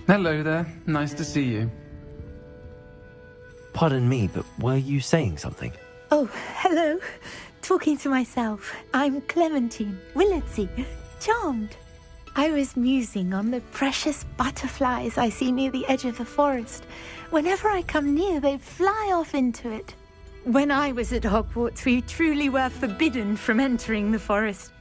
Hello there. Nice to see you. Pardon me, but were you saying something? Oh, hello. Talking to myself. I'm Clementine, Willardsey, charmed. I was musing on the precious butterflies I see near the edge of the forest. Whenever I come near, they fly off into it. When I was at Hogwarts, we truly were forbidden from entering the forest.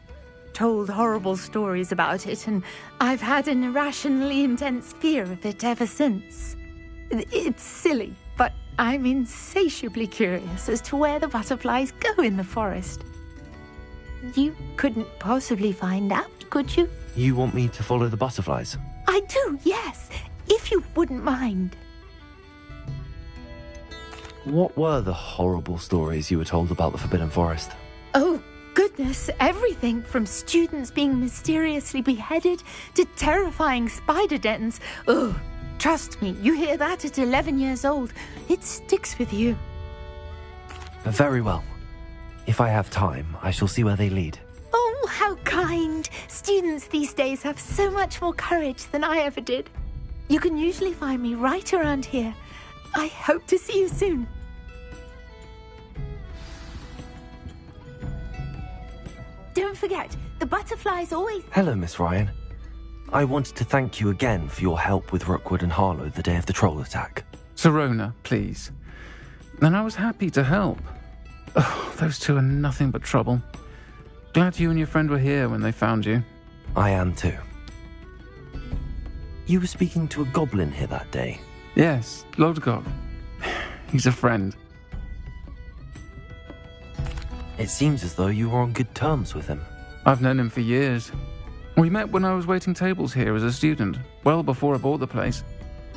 Told horrible stories about it, and I've had an irrationally intense fear of it ever since. It's silly, but I'm insatiably curious as to where the butterflies go in the forest. You couldn't possibly find out, could you? You want me to follow the butterflies? I do, yes, if you wouldn't mind. What were the horrible stories you were told about the Forbidden Forest? Oh, goodness, everything from students being mysteriously beheaded to terrifying spider dens. Oh, trust me, you hear that at 11 years old, it sticks with you. Very well. If I have time, I shall see where they lead. Oh, how kind. Students these days have so much more courage than I ever did. You can usually find me right around here. I hope to see you soon. Don't forget, the butterflies always... Hello, Miss Ryan. I wanted to thank you again for your help with Rookwood and Harlow the day of the troll attack. Sirona, please. And I was happy to help. Oh, those two are nothing but trouble. Glad you and your friend were here when they found you. I am too. You were speaking to a goblin here that day. Yes, Lodgok. He's a friend. It seems as though you were on good terms with him. I've known him for years. We met when I was waiting tables here as a student, well before I bought the place.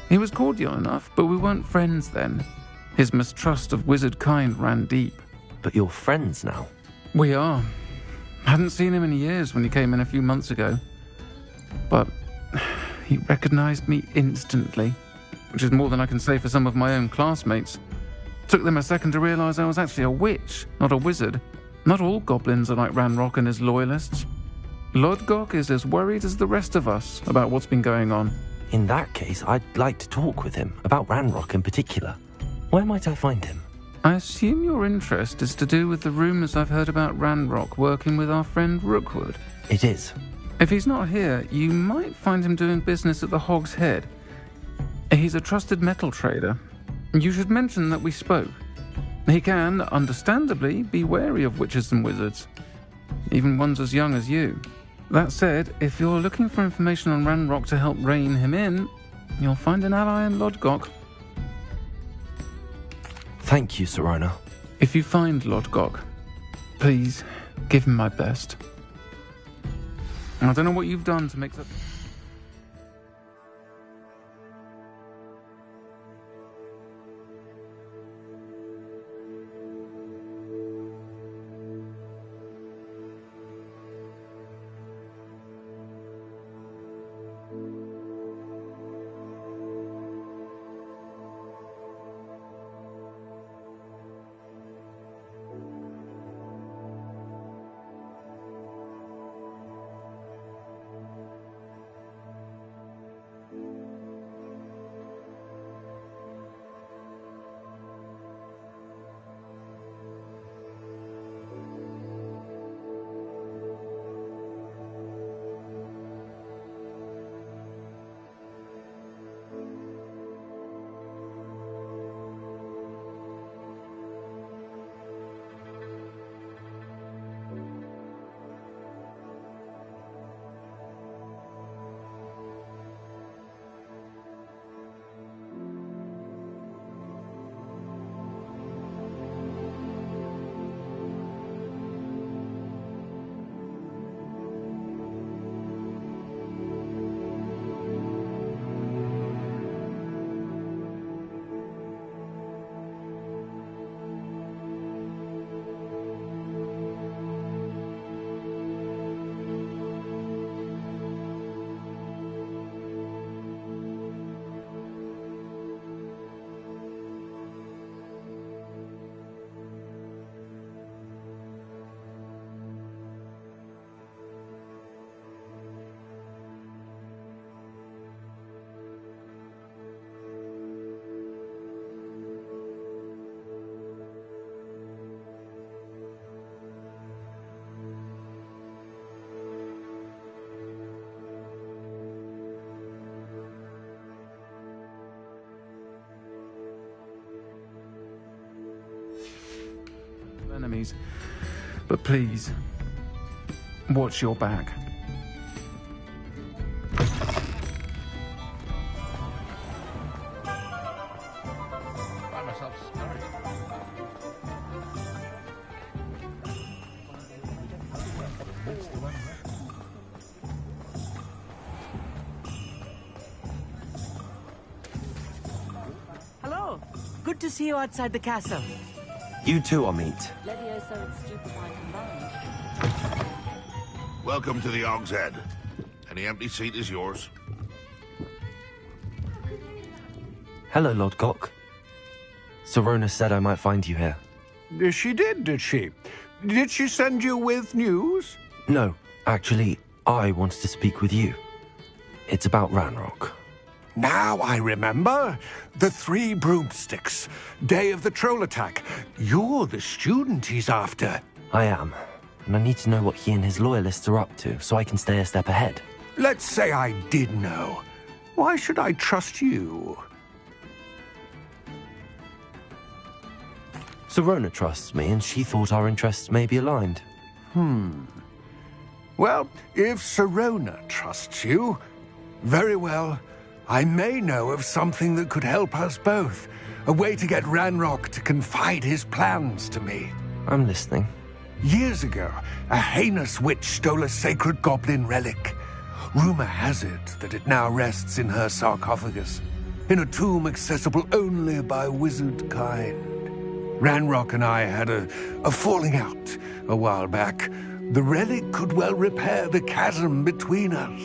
He was cordial enough, but we weren't friends then. His mistrust of wizard kind ran deep. But you're friends now? We are. Hadn't seen him in years when he came in a few months ago. But he recognized me instantly, which is more than I can say for some of my own classmates. Took them a second to realize I was actually a witch, not a wizard. Not all goblins are like Ranrock and his loyalists. Lodgok is as worried as the rest of us about what's been going on. In that case, I'd like to talk with him, about Ranrock in particular. Where might I find him? I assume your interest is to do with the rumors I've heard about Ranrock working with our friend Rookwood. It is. If he's not here, you might find him doing business at the Hog's Head. He's a trusted metal trader. You should mention that we spoke. He can, understandably, be wary of witches and wizards, even ones as young as you. That said, if you're looking for information on Ranrock to help rein him in, you'll find an ally in Lodgok. Thank you, Sirona. If you find Lodgok, please give him my best. I don't know what you've done to make that... enemies. But please, watch your back. Hello. Good to see you outside the castle. You too, Amit. Levioso and Stupefy combined. Welcome to the Og's Head. Any empty seat is yours. Hello, Lord Gok. Serona said I might find you here. She did she? Did she send you with news? No, actually, I wanted to speak with you. It's about Ranrock. Now I remember. The 3 broomsticks. Day of the troll attack. You're the student he's after. I am, and I need to know what he and his loyalists are up to so I can stay a step ahead. Let's say I did know. Why should I trust you? Serona trusts me, and she thought our interests may be aligned. Well, if Serona trusts you, very well. I may know of something that could help us both. A way to get Ranrock to confide his plans to me. I'm listening. Years ago, a heinous witch stole a sacred goblin relic. Rumor has it that it now rests in her sarcophagus, in a tomb accessible only by wizard kind. Ranrock and I had a falling out a while back. The relic could well repair the chasm between us.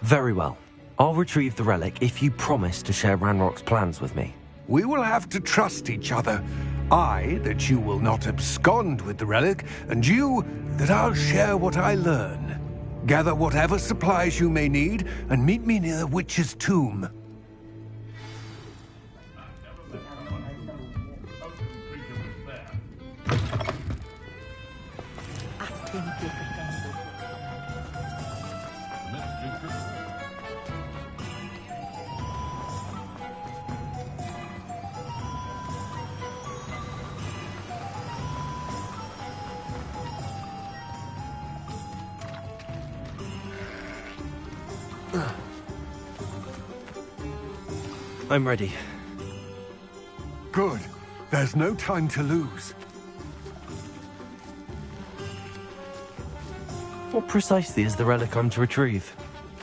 Very well. I'll retrieve the relic if you promise to share Ranrock's plans with me. We will have to trust each other. I, that you will not abscond with the relic, and you, that I'll share what I learn. Gather whatever supplies you may need, and meet me near the witch's tomb. I'm ready. Good. There's no time to lose. What precisely is the relic I'm to retrieve?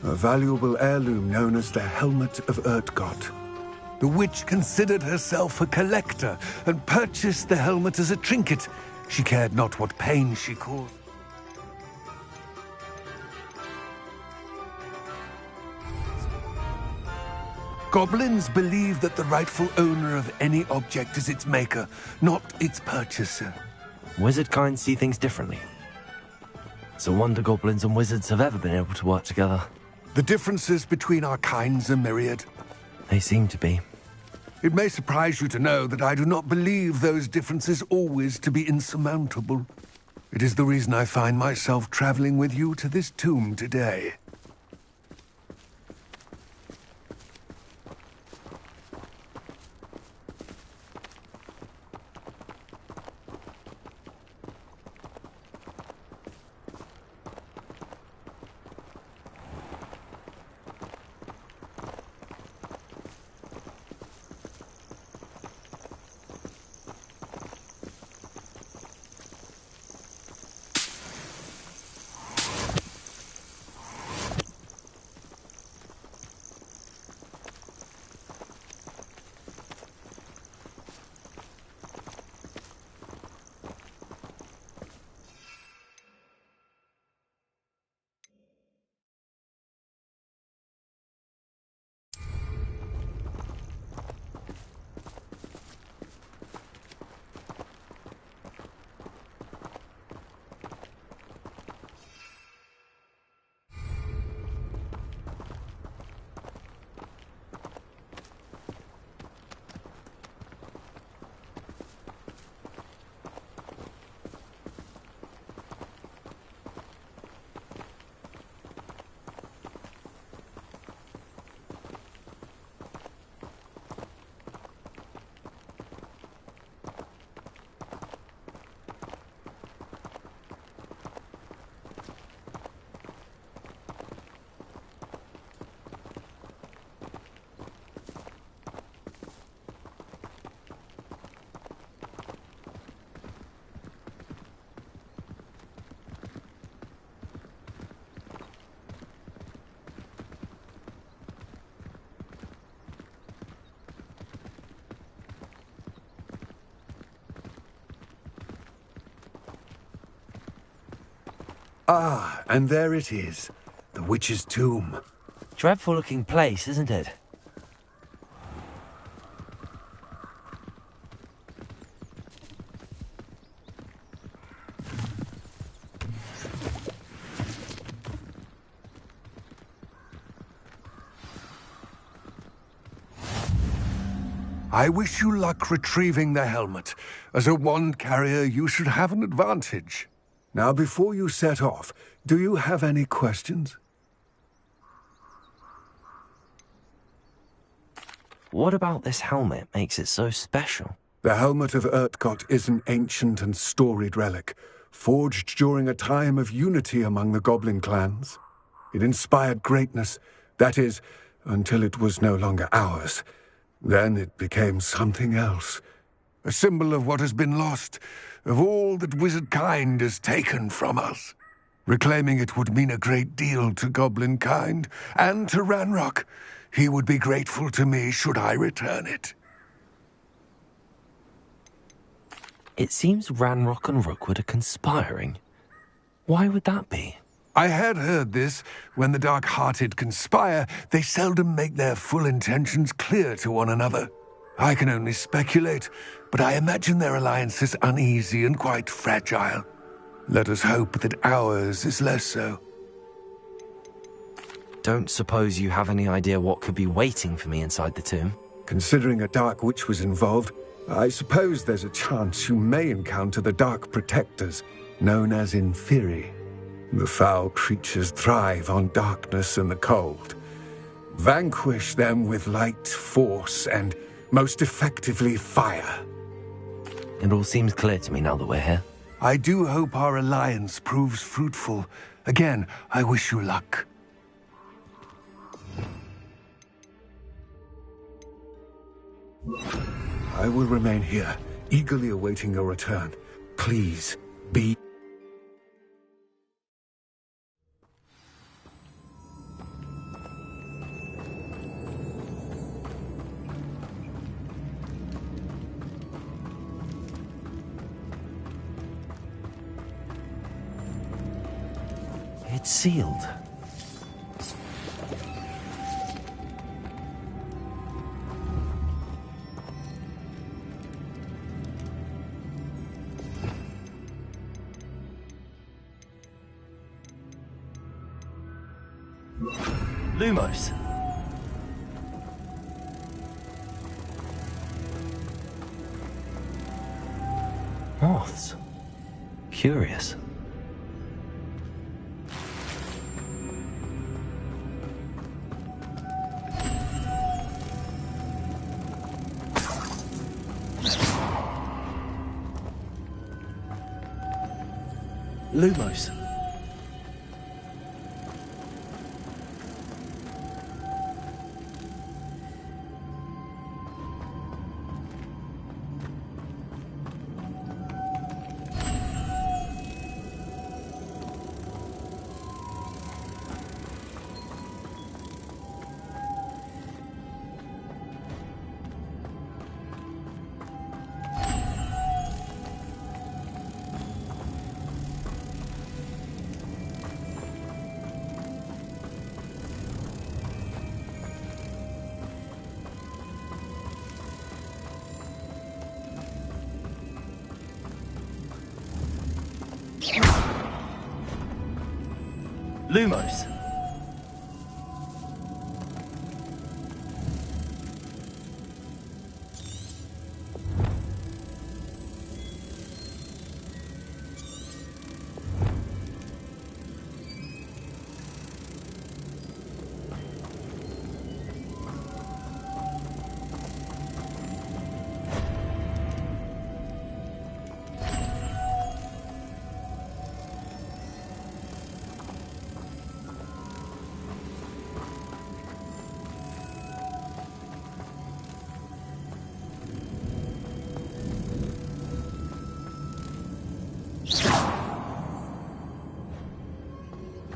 A valuable heirloom known as the Helmet of Urtgott. The witch considered herself a collector and purchased the helmet as a trinket. She cared not what pain she caused. Goblins believe that the rightful owner of any object is its maker, not its purchaser. Wizard kind see things differently. It's a wonder goblins and wizards have ever been able to work together. The differences between our kinds are myriad. They seem to be. It may surprise you to know that I do not believe those differences always to be insurmountable. It is the reason I find myself traveling with you to this tomb today. Ah, and there it is. The witch's tomb. Dreadful looking place, isn't it? I wish you luck retrieving the helmet. As a wand carrier, you should have an advantage. Now, before you set off, do you have any questions? What about this helmet makes it so special? The helmet of Urtkot is an ancient and storied relic, forged during a time of unity among the goblin clans. It inspired greatness, that is, until it was no longer ours. Then it became something else. A symbol of what has been lost, of all that wizard kind has taken from us. Reclaiming it would mean a great deal to goblin kind, and to Ranrock. He would be grateful to me should I return it. It seems Ranrock and Rookwood are conspiring. Why would that be? I had heard this. When the dark-hearted conspire, they seldom make their full intentions clear to one another. I can only speculate, but I imagine their alliance is uneasy and quite fragile. Let us hope that ours is less so. Don't suppose you have any idea what could be waiting for me inside the tomb? Considering a dark witch was involved, I suppose there's a chance you may encounter the Dark Protectors, known as Inferi. The foul creatures thrive on darkness and the cold. Vanquish them with light, force, and most effectively fire. It all seems clear to me now that we're here. I do hope our alliance proves fruitful. Again, I wish you luck. I will remain here, eagerly awaiting your return. Please, be... It's sealed. Lumos. Moths. Curious. Lumos. Lumos.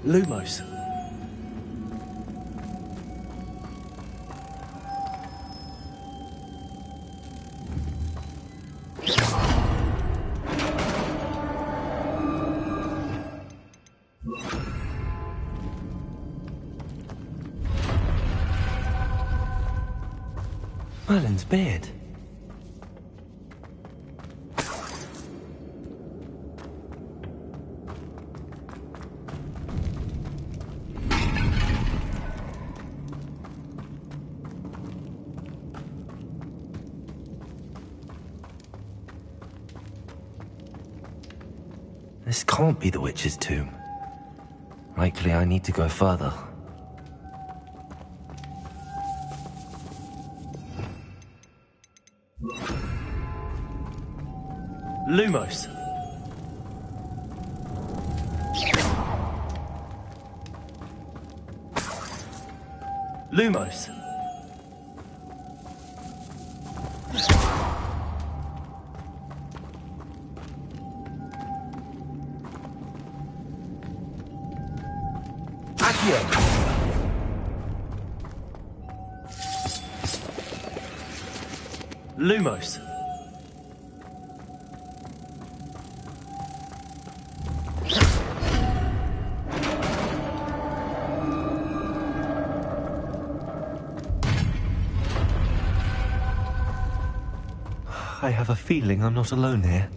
Lumos. Merlin's beard. This can't be the witch's tomb. Likely I need to go further. Lumos. Lumos. Lumos. I have a feeling I'm not alone here.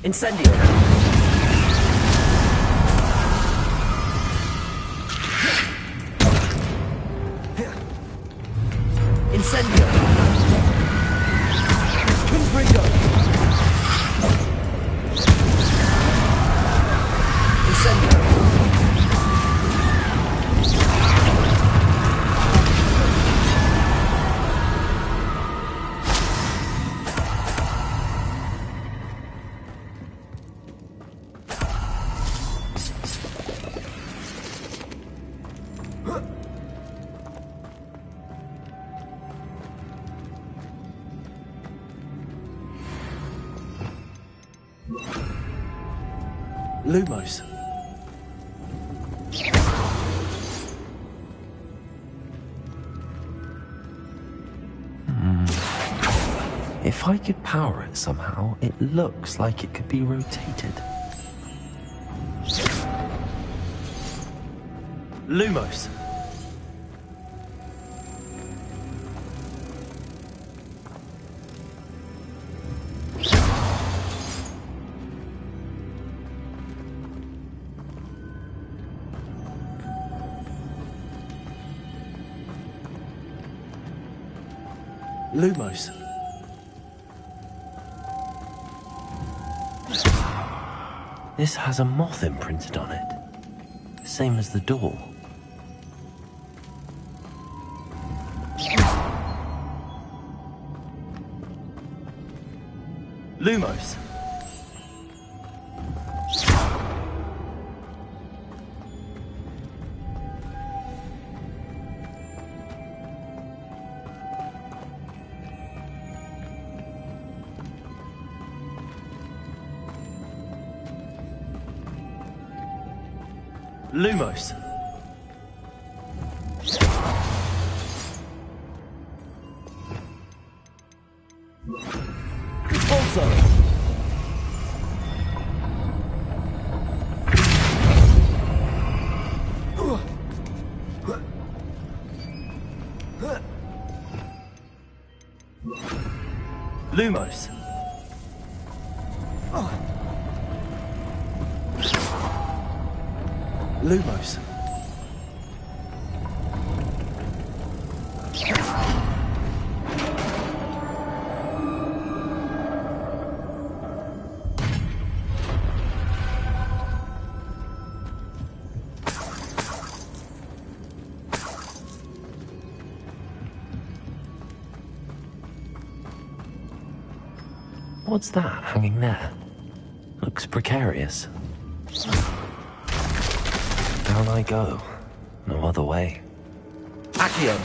Incendio! Incendio! Confringo! Incendio! Lumos. If I could power it somehow, it looks like it could be rotated. Lumos. Lumos. This has a moth imprinted on it. Same as the door. Lumos. Lumos. Also. Lumos. Lumos. What's that hanging there? Looks precarious. Down I go. No other way. Accio!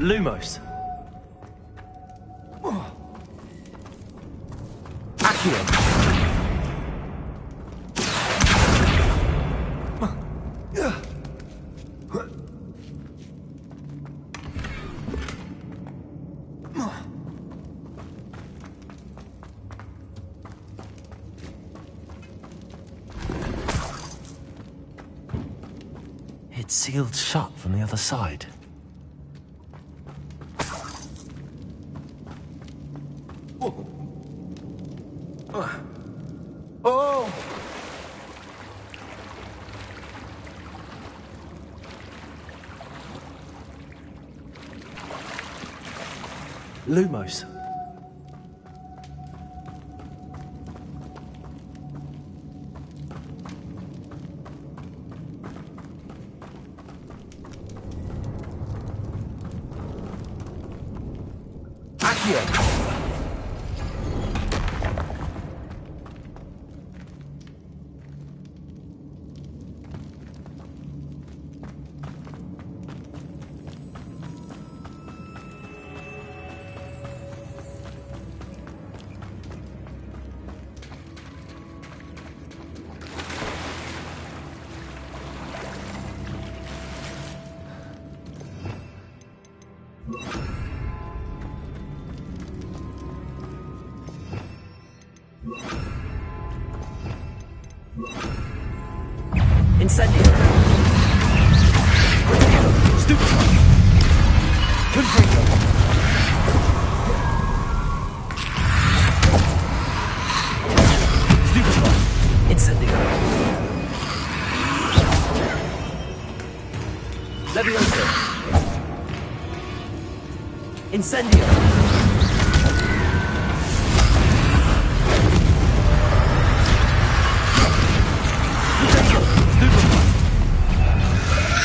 Lumos. Accio. It's sealed shut from the other side. Oh! Lumos. Accio. Incendio. Stupid. Confringo. Stupid. Incendio. Levioso. Incendio.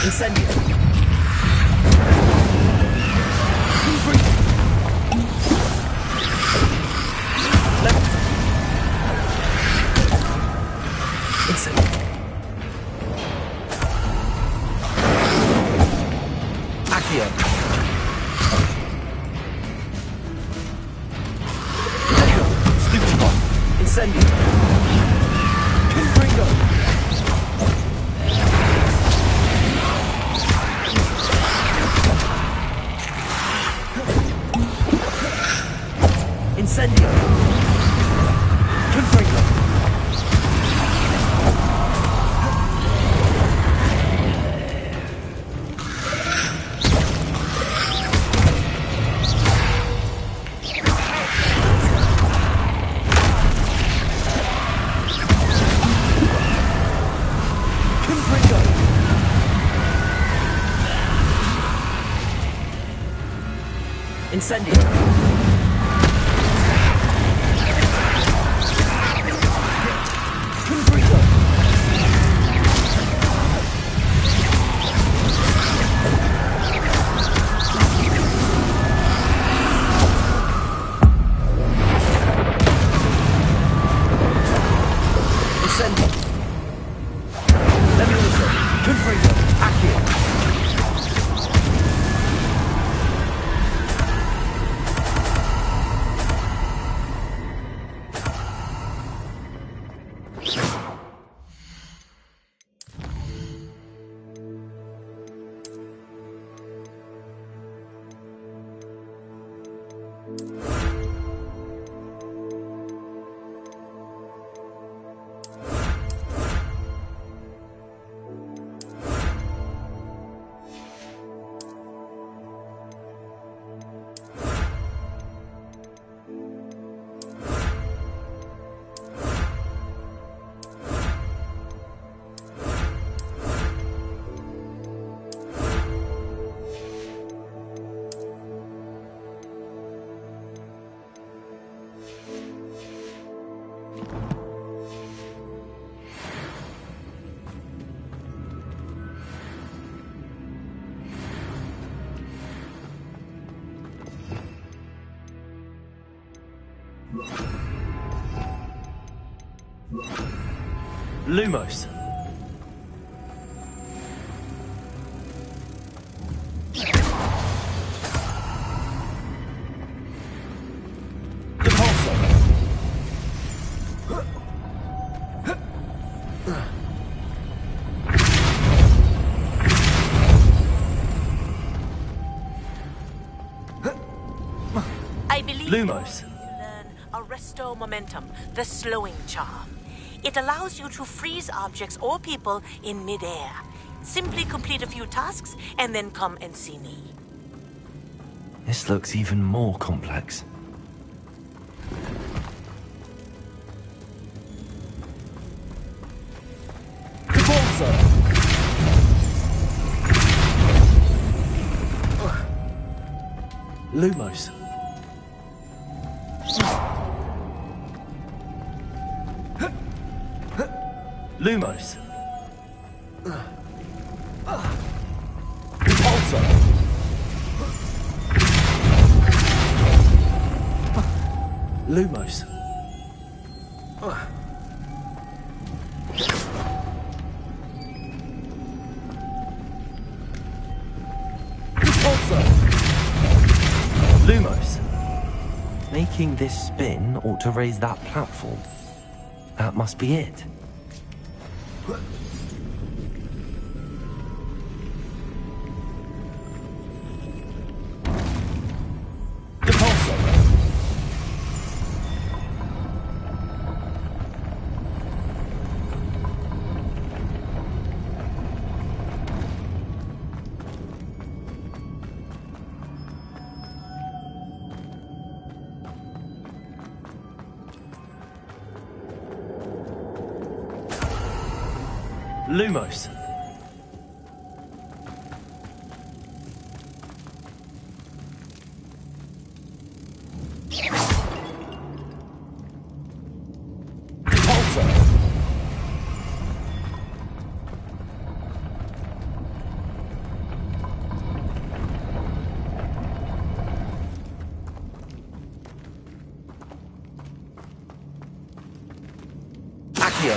Incendio. Incendio. Accio. Stupid. Incendio. Confringo. Incendio. Confringo. Confringo. Incendio. Lumos. I believe Lumos. you learn Arresto Momentum, the slowing charm. It allows you to freeze objects or people in midair. Simply complete a few tasks and then come and see me. This looks even more complex. Lumos. Lumos. Repulsor. Lumos. Repulsor. Lumos. Making this spin ought to raise that platform. That must be it. Lumos. Repulsor. Accio.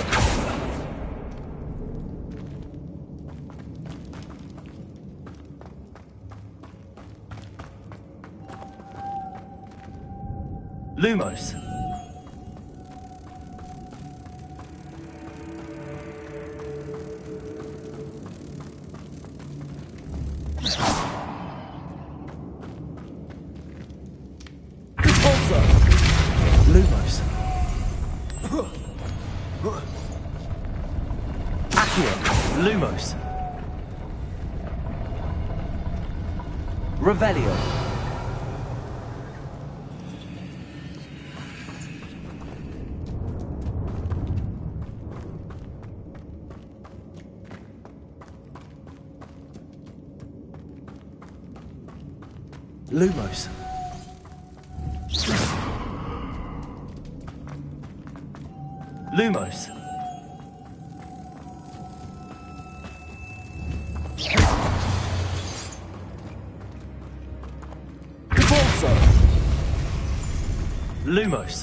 Lumos. Repulsor. Lumos. Accio. Lumos. Revelio. Lumos. Lumos. Repulsor. Lumos.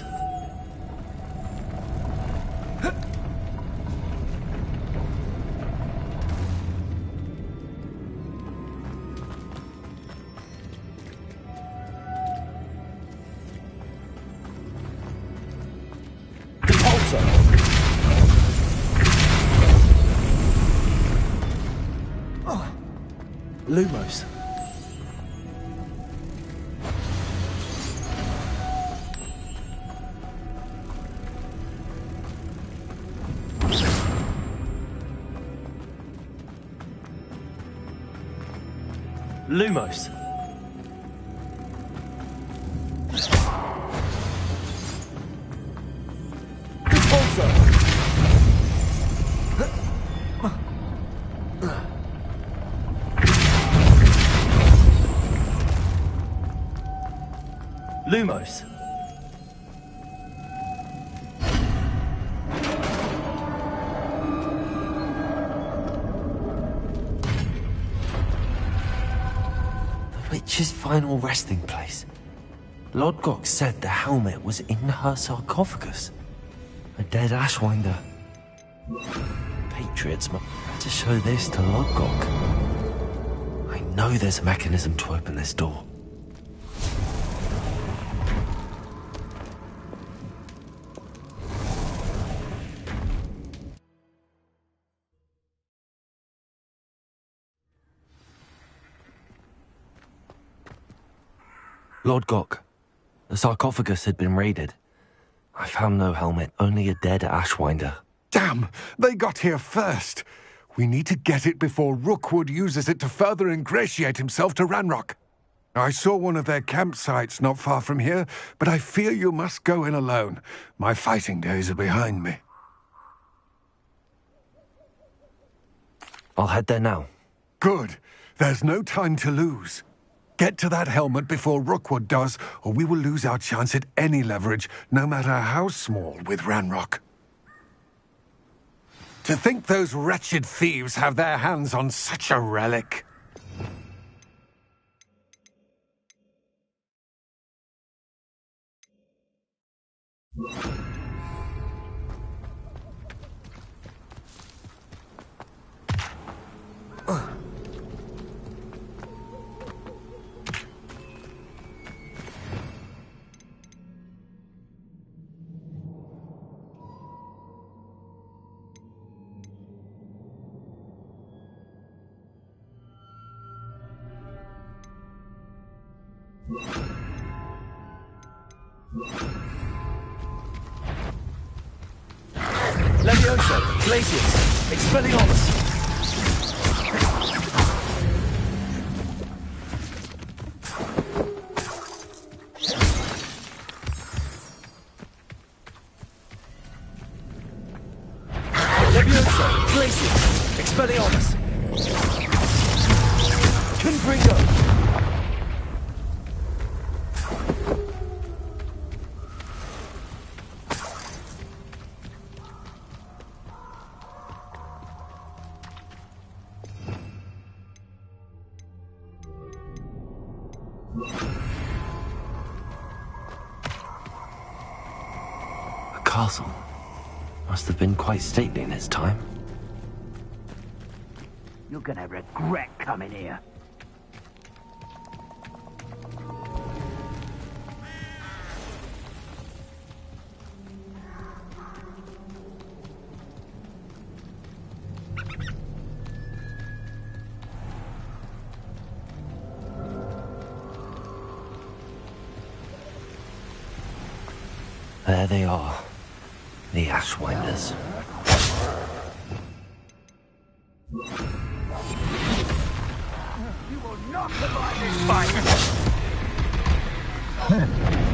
Lumos. Lumos. Repulsor. Lumos. The witch's final resting place. Lodgok said the helmet was in her sarcophagus. A dead Ashwinder. Patriots must have to show this to Lodgok. I know there's a mechanism to open this door. Lodgok, The sarcophagus had been raided. I found no helmet, only a dead Ashwinder. Damn! They got here first. We need to get it before Rookwood uses it to further ingratiate himself to Ranrock. I saw one of their campsites not far from here, but I fear you must go in alone. My fighting days are behind me. I'll head there now. Good. There's no time to lose. Get to that helmet before Rookwood does, or we will lose our chance at any leverage, no matter how small, with Ranrock. To think those wretched thieves have their hands on such a relic. Levioso, Glacius, Expelliarmus. Levioso, Glacius, Expelliarmus. Confringo. A castle. Must have been quite stately in its time. You're gonna regret coming here. There they are. The Ashwinders. You will not survive this fight!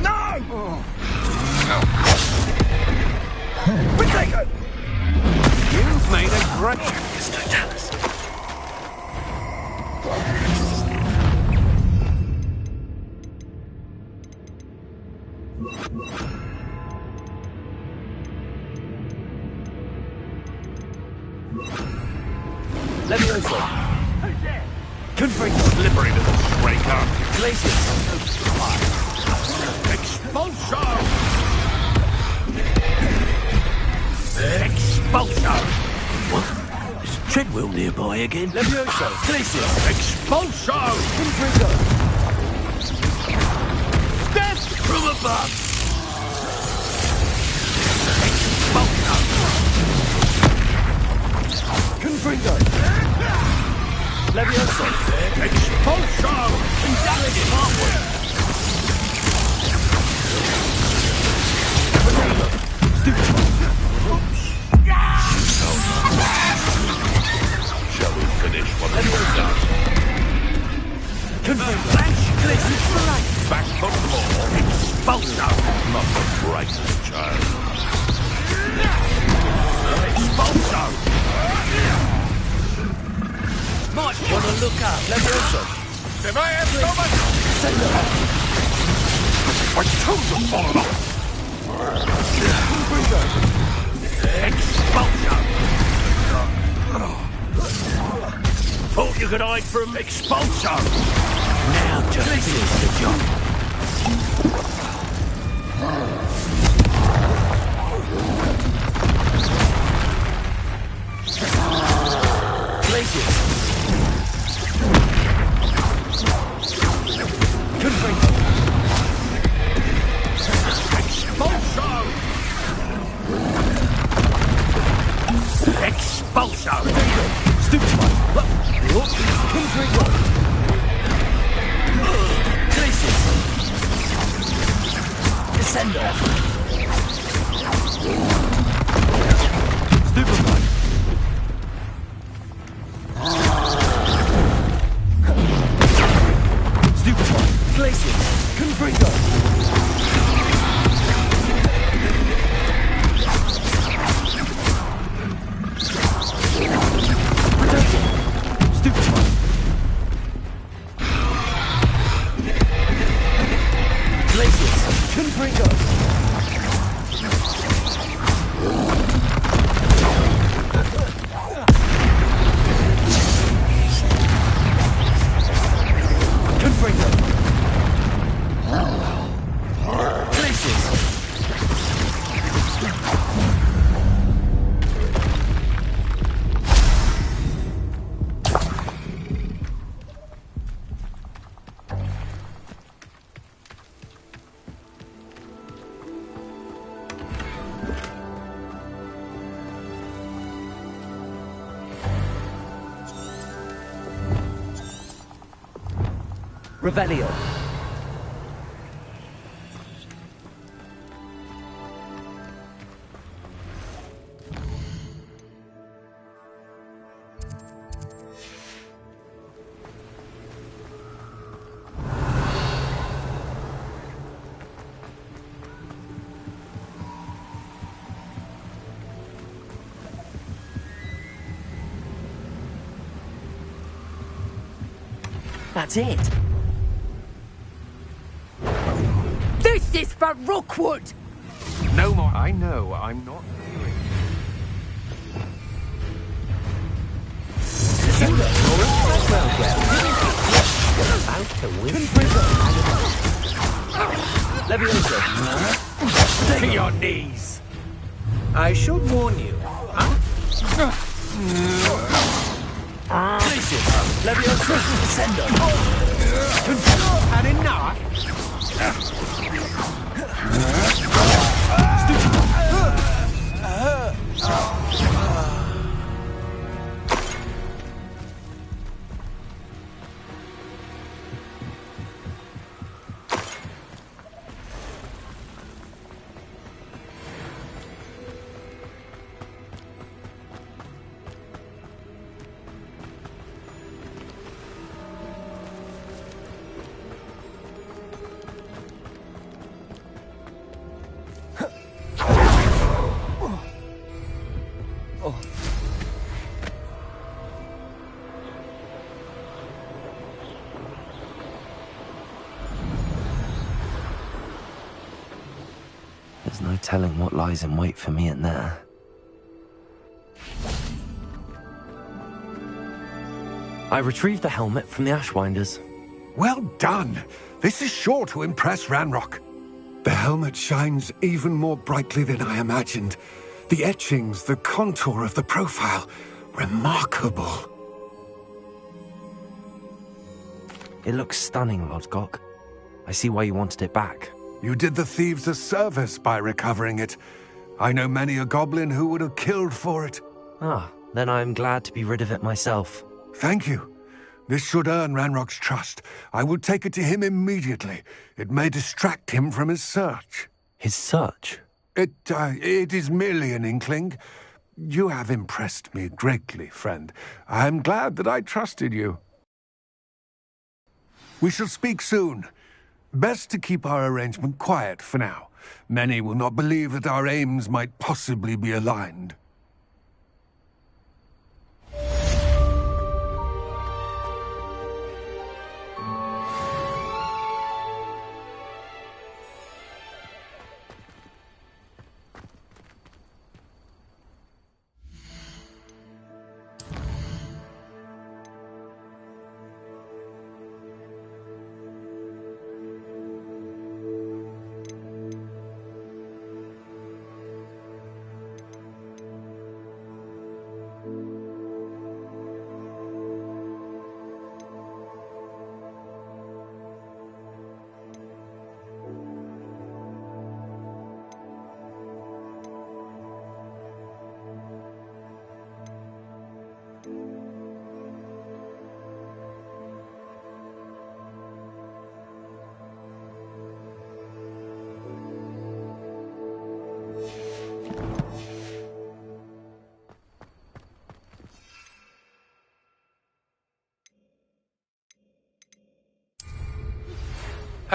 No! We're taken! You've made a great... Mr. Dallas. Levioso. Who's there? Confringo. Slippery little stray car. Glacius. Expulsion! Expulsion. What? Is Treadwell nearby again? Levioso. Glacius. Expulsion! Confringo. Death from above. Confringo. Levioso. Expulsion! Conducted halfway. Shall we finish what we've done? Confringo. Glacius. Back for more. Expulsion! Not the brightest child. Expulsion! Might want to look up. Levioso. If I have so much... Send her off. My toes have fallen off! Expulsion! Thought you could hide from expulsion! Now just finish the job. Glacius. Confringo. Expulsion! Expulsion! Stupid. Confringo. Glacius. Send-off! Stupefy! Stupefy! Glacius! Confringo! Stupefy! Glacius! Confringo! Confringo! Glacius! Revelio. That's it. This is for Rookwood! No more. I know, I'm not hearing. About to win. Leviosa. To your knees! I should warn you. Glacius. Leviosa. Send-off. Had enough? There's no telling what lies in wait for me in there. I retrieved the helmet from the Ashwinders. Well done. This is sure to impress Ranrock. The helmet shines even more brightly than I imagined. The etchings, the contour of the profile. Remarkable. It looks stunning, Lodgok. I see why you wanted it back. You did the thieves a service by recovering it. I know many a goblin who would have killed for it. Ah, then I'm glad to be rid of it myself. Thank you. This should earn Ranrock's trust. I will take it to him immediately. It may distract him from his search. His search? It is merely an inkling. You have impressed me greatly, friend. I am glad that I trusted you. We shall speak soon. Best to keep our arrangement quiet for now. Many will not believe that our aims might possibly be aligned.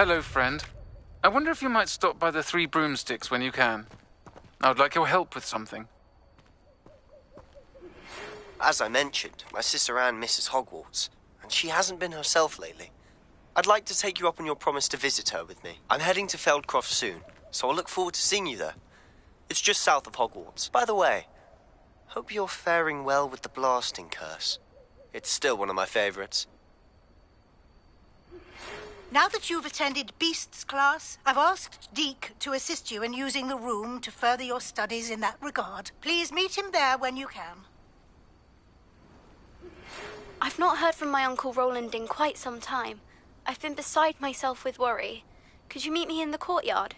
Hello, friend. I wonder if you might stop by the Three Broomsticks when you can. I would like your help with something. As I mentioned, my sister Anne misses Hogwarts, and she hasn't been herself lately. I'd like to take you up on your promise to visit her with me. I'm heading to Feldcroft soon, so I'll look forward to seeing you there. It's just south of Hogwarts. By the way, hope you're faring well with the blasting curse. It's still one of my favorites. Now that you've attended Beasts class, I've asked Deke to assist you in using the room to further your studies in that regard. Please meet him there when you can. I've not heard from my Uncle Roland in quite some time. I've been beside myself with worry. Could you meet me in the courtyard?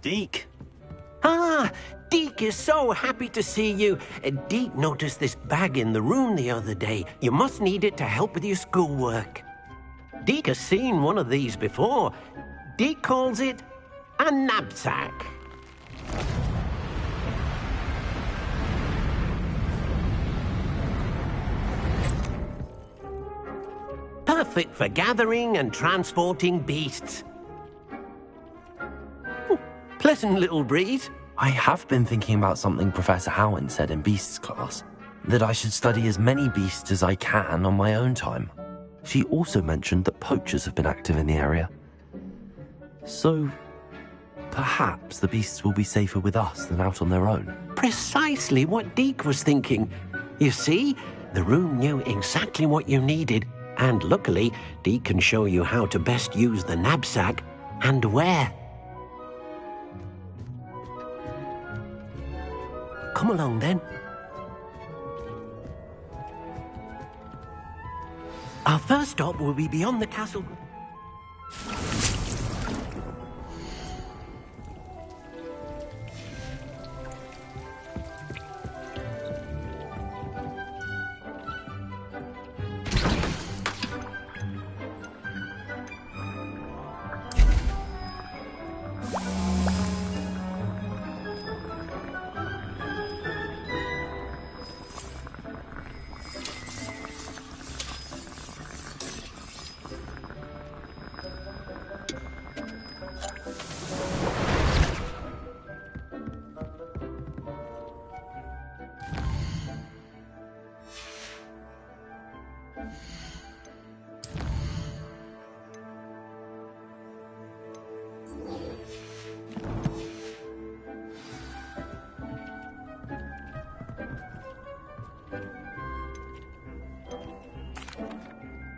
Deke. Ah, Deke is so happy to see you. Deke noticed this bag in the room the other day. You must need it to help with your schoolwork. Deke has seen one of these before. Deke calls it a knapsack. Perfect for gathering and transporting beasts. Pleasant little breeze. I have been thinking about something Professor Howard said in Beasts class, that I should study as many beasts as I can on my own time. She also mentioned that poachers have been active in the area. So, perhaps the beasts will be safer with us than out on their own. Precisely what Deke was thinking. You see, the room knew exactly what you needed, and luckily, Deke can show you how to best use the knapsack and where. Come along, then. Our first stop will be beyond the castle.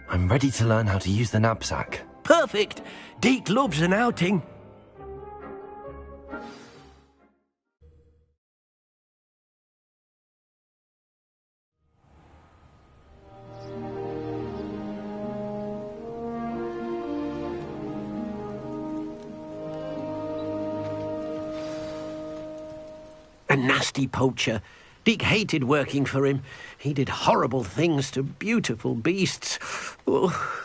I'm ready to learn how to use the knapsack. Perfect! Deke loves an outing. A nasty poacher. Deke hated working for him. He did horrible things to beautiful beasts. Oh.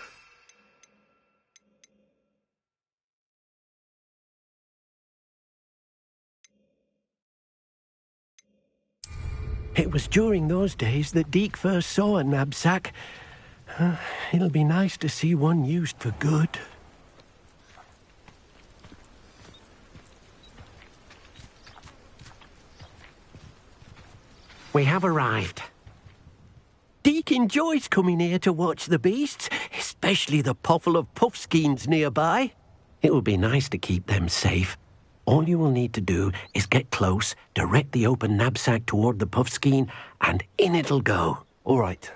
It was during those days that Deke first saw a knapsack. It'll be nice to see one used for good. We have arrived. Deke enjoys coming here to watch the beasts, especially the potful of puffskeins nearby. It will be nice to keep them safe. All you will need to do is get close, direct the open knapsack toward the puffskein, and in it'll go. All right.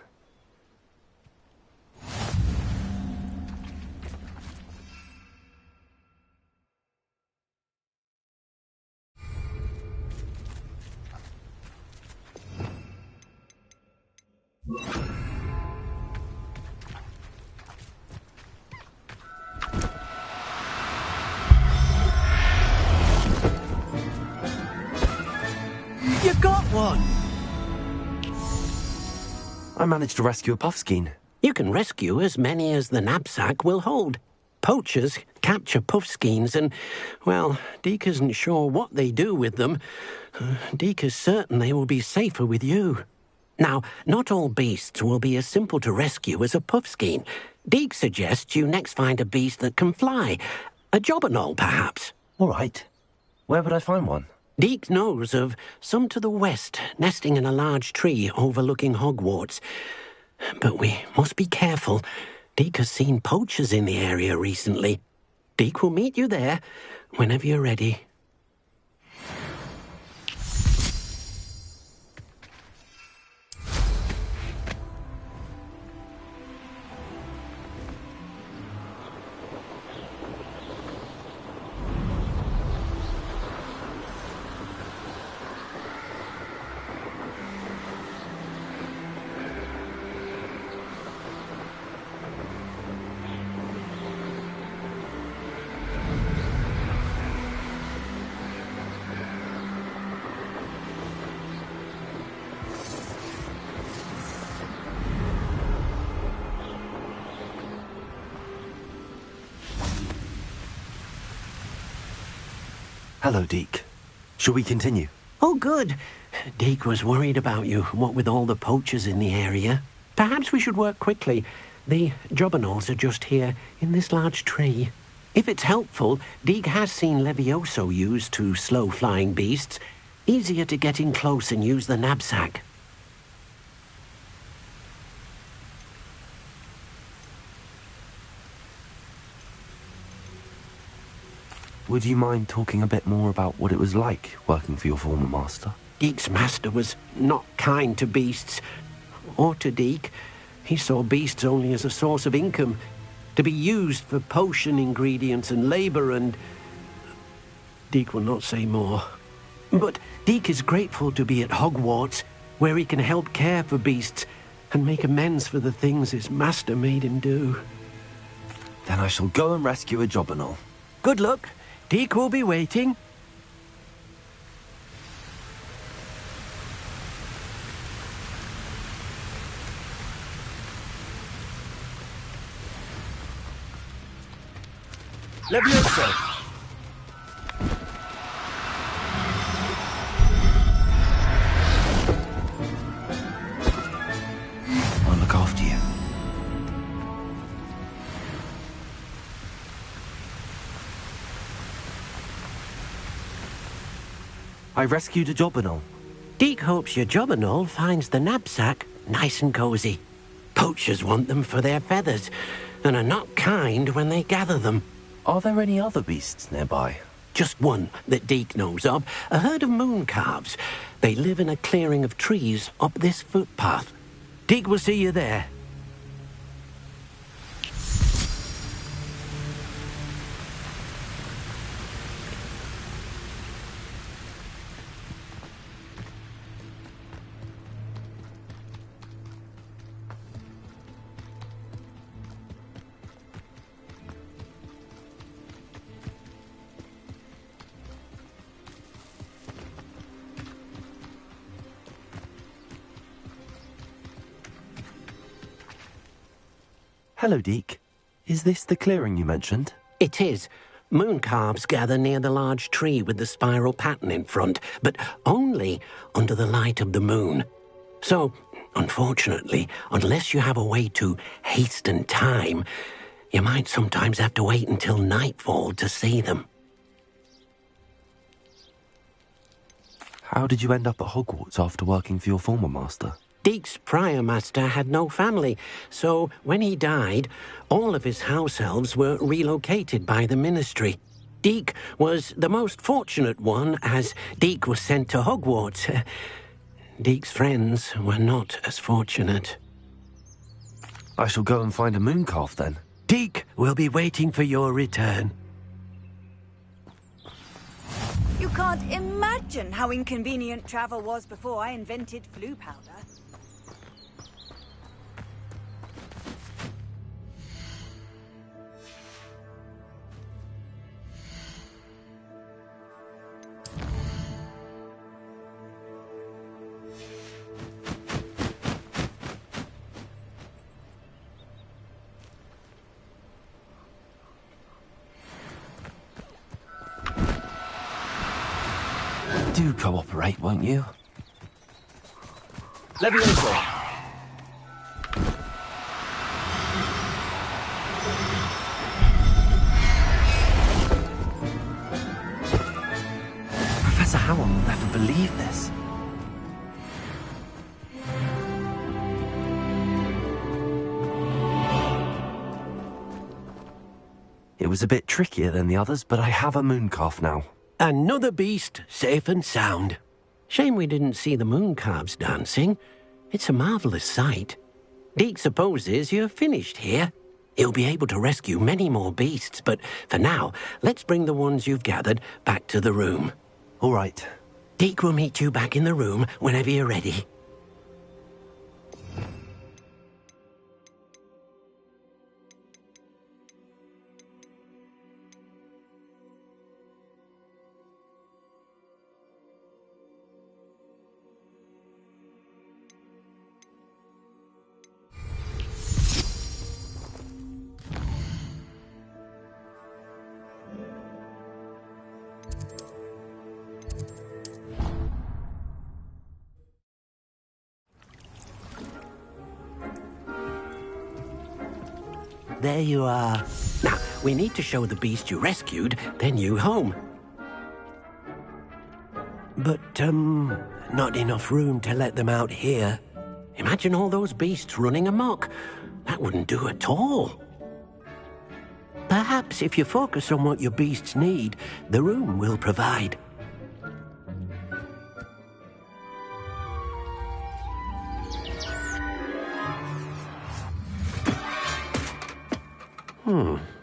on. I managed to rescue a puffskein. You can rescue as many as the knapsack will hold. Poachers capture puffskeins and, well, Deke isn't sure what they do with them. Deke is certain they will be safer with you. Now, not all beasts will be as simple to rescue as a puffskein. Deke suggests you next find a beast that can fly. A jobberknoll, perhaps. All right. Where would I find one? Deke knows of some to the west, nesting in a large tree overlooking Hogwarts. But we must be careful. Deke has seen poachers in the area recently. Deke will meet you there whenever you're ready. Hello, Deke. Shall we continue? Oh, good. Deke was worried about you, what with all the poachers in the area. Perhaps we should work quickly. The jobberknolls are just here, in this large tree. If it's helpful, Deke has seen Levioso used to slow flying beasts. Easier to get in close and use the knapsack. Would you mind talking a bit more about what it was like working for your former master? Deke's master was not kind to beasts, or to Deke. He saw beasts only as a source of income, to be used for potion ingredients and labour, and Deke will not say more. But Deke is grateful to be at Hogwarts, where he can help care for beasts and make amends for the things his master made him do. Then I shall go and rescue a jobberknoll. Good luck. Deke will be waiting. Levioso! I'll look after you. I rescued a jobberknoll. Deke hopes your jobberknoll finds the knapsack nice and cozy. Poachers want them for their feathers, and are not kind when they gather them. Are there any other beasts nearby? Just one that Deke knows of, a herd of moon calves. They live in a clearing of trees up this footpath. Deke will see you there. Hello, Deke. Is this the clearing you mentioned? It is. Moon calves gather near the large tree with the spiral pattern in front, but only under the light of the moon. So, unfortunately, unless you have a way to hasten time, you might sometimes have to wait until nightfall to see them. How did you end up at Hogwarts after working for your former master? Deke's prior master had no family, so when he died, all of his house elves were relocated by the ministry. Deke was the most fortunate one, as Deke was sent to Hogwarts. Deke's friends were not as fortunate. I shall go and find a moon calf then. Deke will be waiting for your return. You can't imagine how inconvenient travel was before I invented flu powder. Do cooperate, won't you? Levioso! Professor Howell will never believe this. It was a bit trickier than the others, but I have a mooncalf now. Another beast, safe and sound. Shame we didn't see the mooncalves dancing. It's a marvellous sight. Deke supposes you're finished here. He'll be able to rescue many more beasts, but for now, let's bring the ones you've gathered back to the room. All right. Deke will meet you back in the room whenever you're ready. There you are. Now, we need to show the beast you rescued their new home. But, not enough room to let them out here. Imagine all those beasts running amok. That wouldn't do at all. Perhaps if you focus on what your beasts need, the room will provide.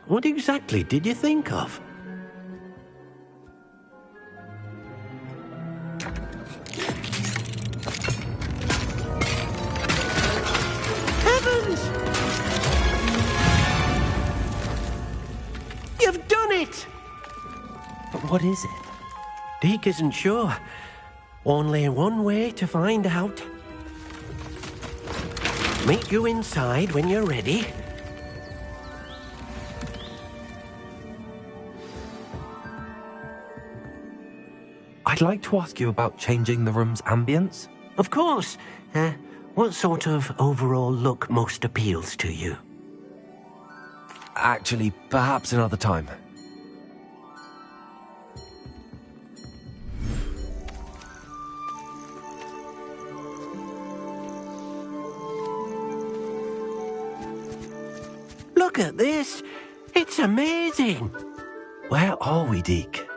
What exactly did you think of? Heavens! You've done it! But what is it? Deke isn't sure. Only one way to find out. Meet you inside when you're ready. I'd like to ask you about changing the room's ambience. Of course. What sort of overall look most appeals to you? Actually, perhaps another time. Look at this. It's amazing. Where are we, Deke?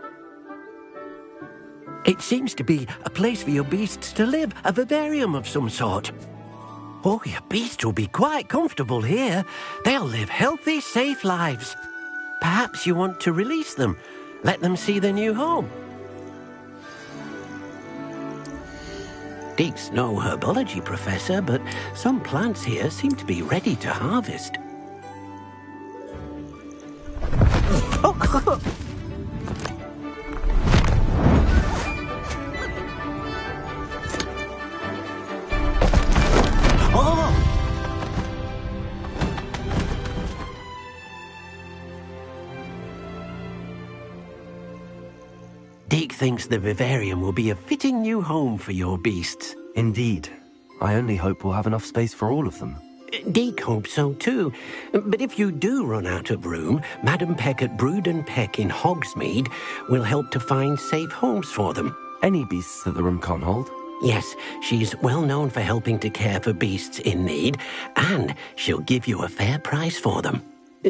It seems to be a place for your beasts to live, a vivarium of some sort. Oh, your beasts will be quite comfortable here. They'll live healthy, safe lives. Perhaps you want to release them, let them see their new home. Deke's no herbology professor, but some plants here seem to be ready to harvest. Deke thinks the vivarium will be a fitting new home for your beasts. Indeed. I only hope we'll have enough space for all of them. Deke hopes so too. But if you do run out of room, Madam Peck at Brood and Peck in Hogsmeade will help to find safe homes for them. Any beasts that the room can't hold? Yes, she's well known for helping to care for beasts in need, and she'll give you a fair price for them.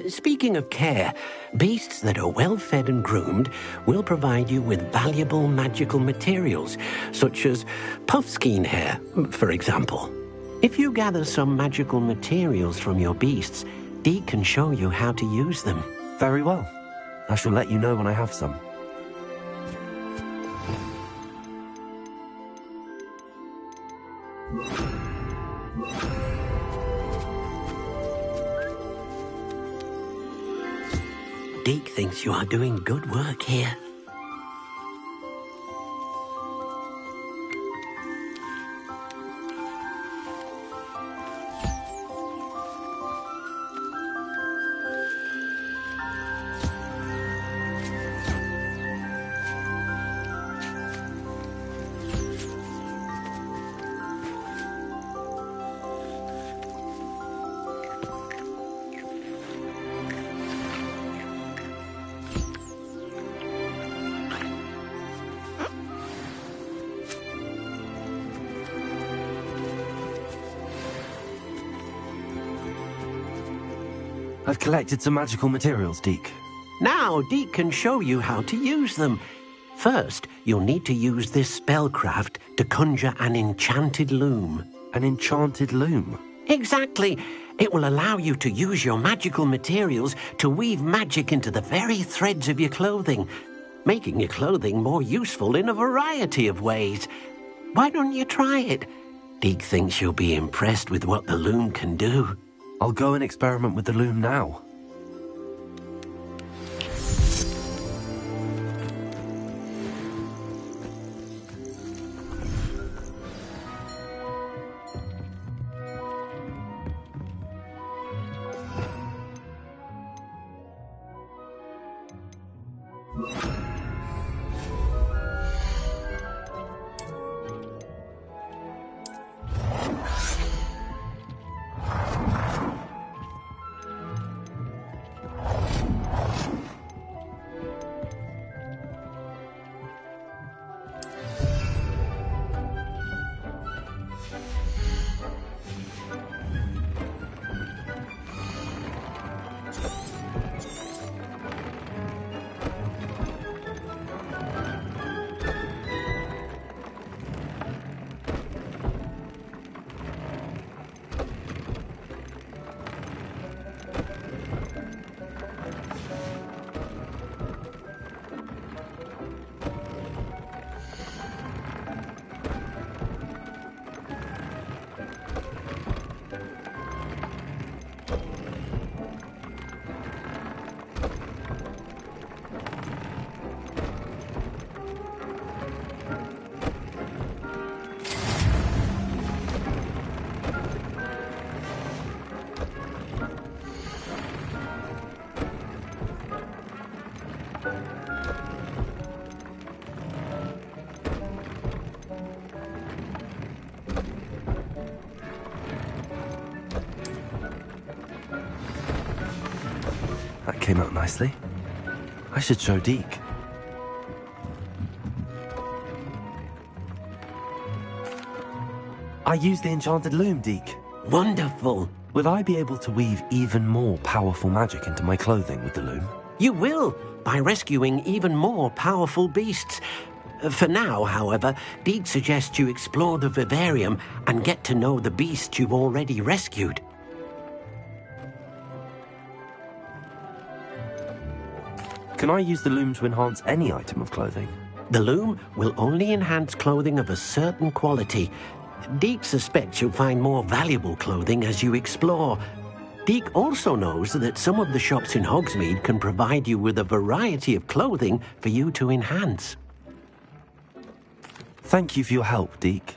Speaking of care, beasts that are well fed and groomed will provide you with valuable magical materials, such as puffskein hair, for example. If you gather some magical materials from your beasts, Deke can show you how to use them. Very well. I shall let you know when I have some. Deke thinks you are doing good work here. I've collected some magical materials, Deke. Now, Deke can show you how to use them. First, you'll need to use this spellcraft to conjure an enchanted loom. An enchanted loom? Exactly. It will allow you to use your magical materials to weave magic into the very threads of your clothing, making your clothing more useful in a variety of ways. Why don't you try it? Deke thinks you'll be impressed with what the loom can do. I'll go and experiment with the loom now. That came out nicely. I should show Deke. I used the enchanted loom, Deke. Wonderful. Will I be able to weave even more powerful magic into my clothing with the loom? You will, by rescuing even more powerful beasts. For now, however, Deke suggests you explore the vivarium and get to know the beasts you've already rescued. Can I use the loom to enhance any item of clothing? The loom will only enhance clothing of a certain quality. Deke suspects you'll find more valuable clothing as you explore. Deke also knows that some of the shops in Hogsmeade can provide you with a variety of clothing for you to enhance. Thank you for your help, Deke.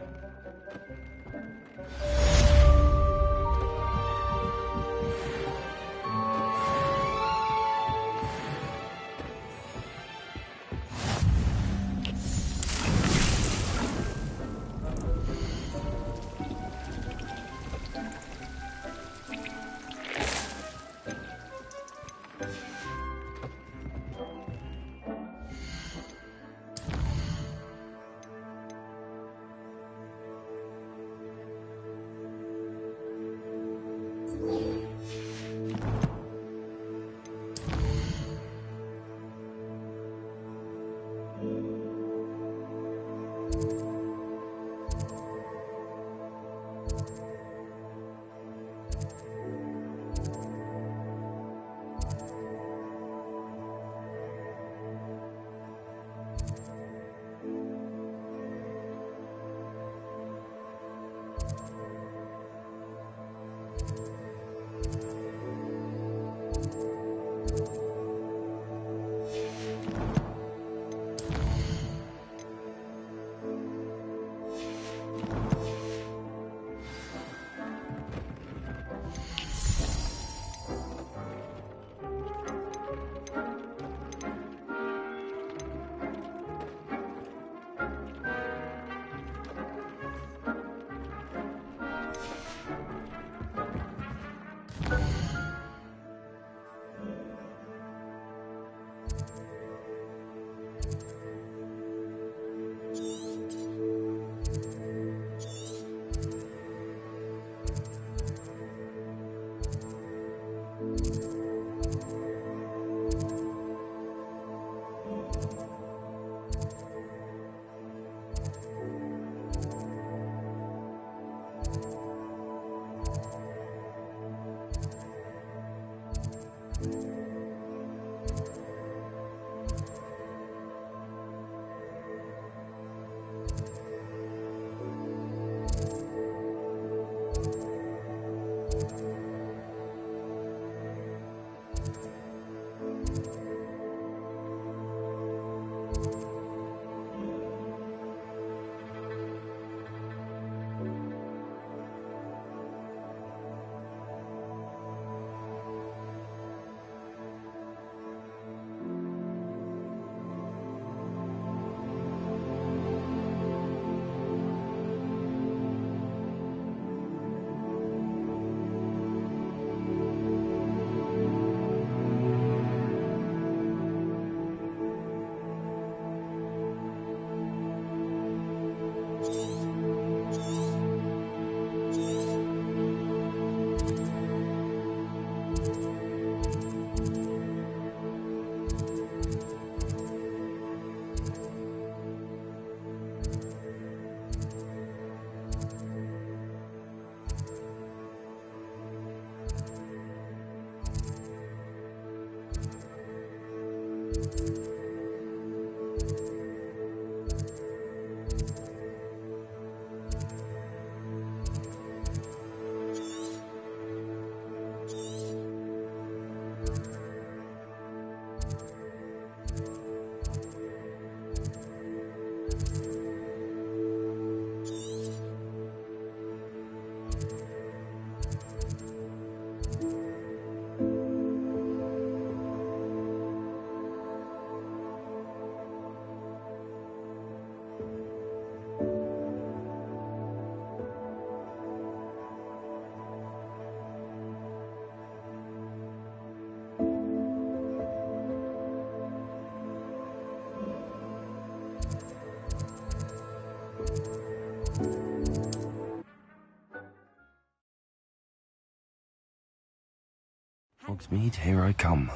Hogsmeade, here I come.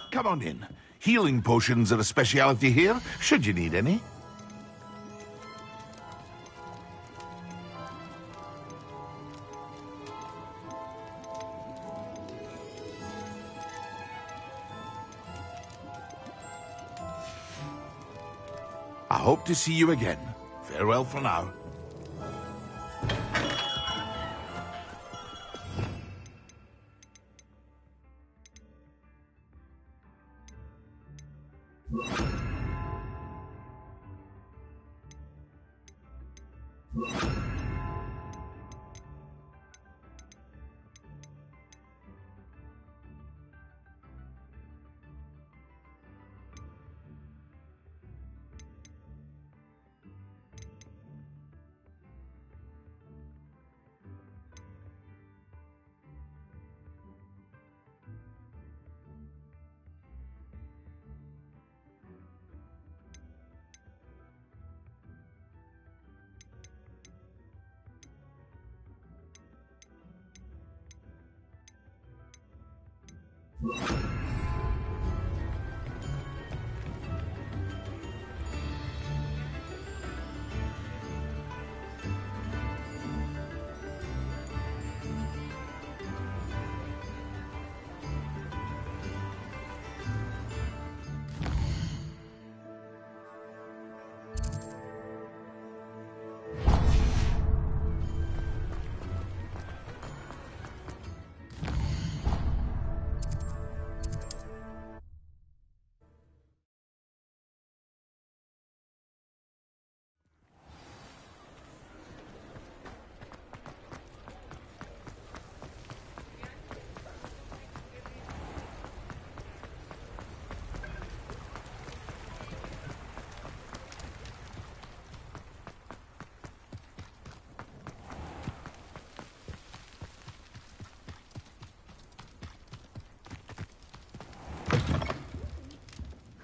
Come on in. Healing potions are a speciality here, should you need any. I hope to see you again. Farewell for now.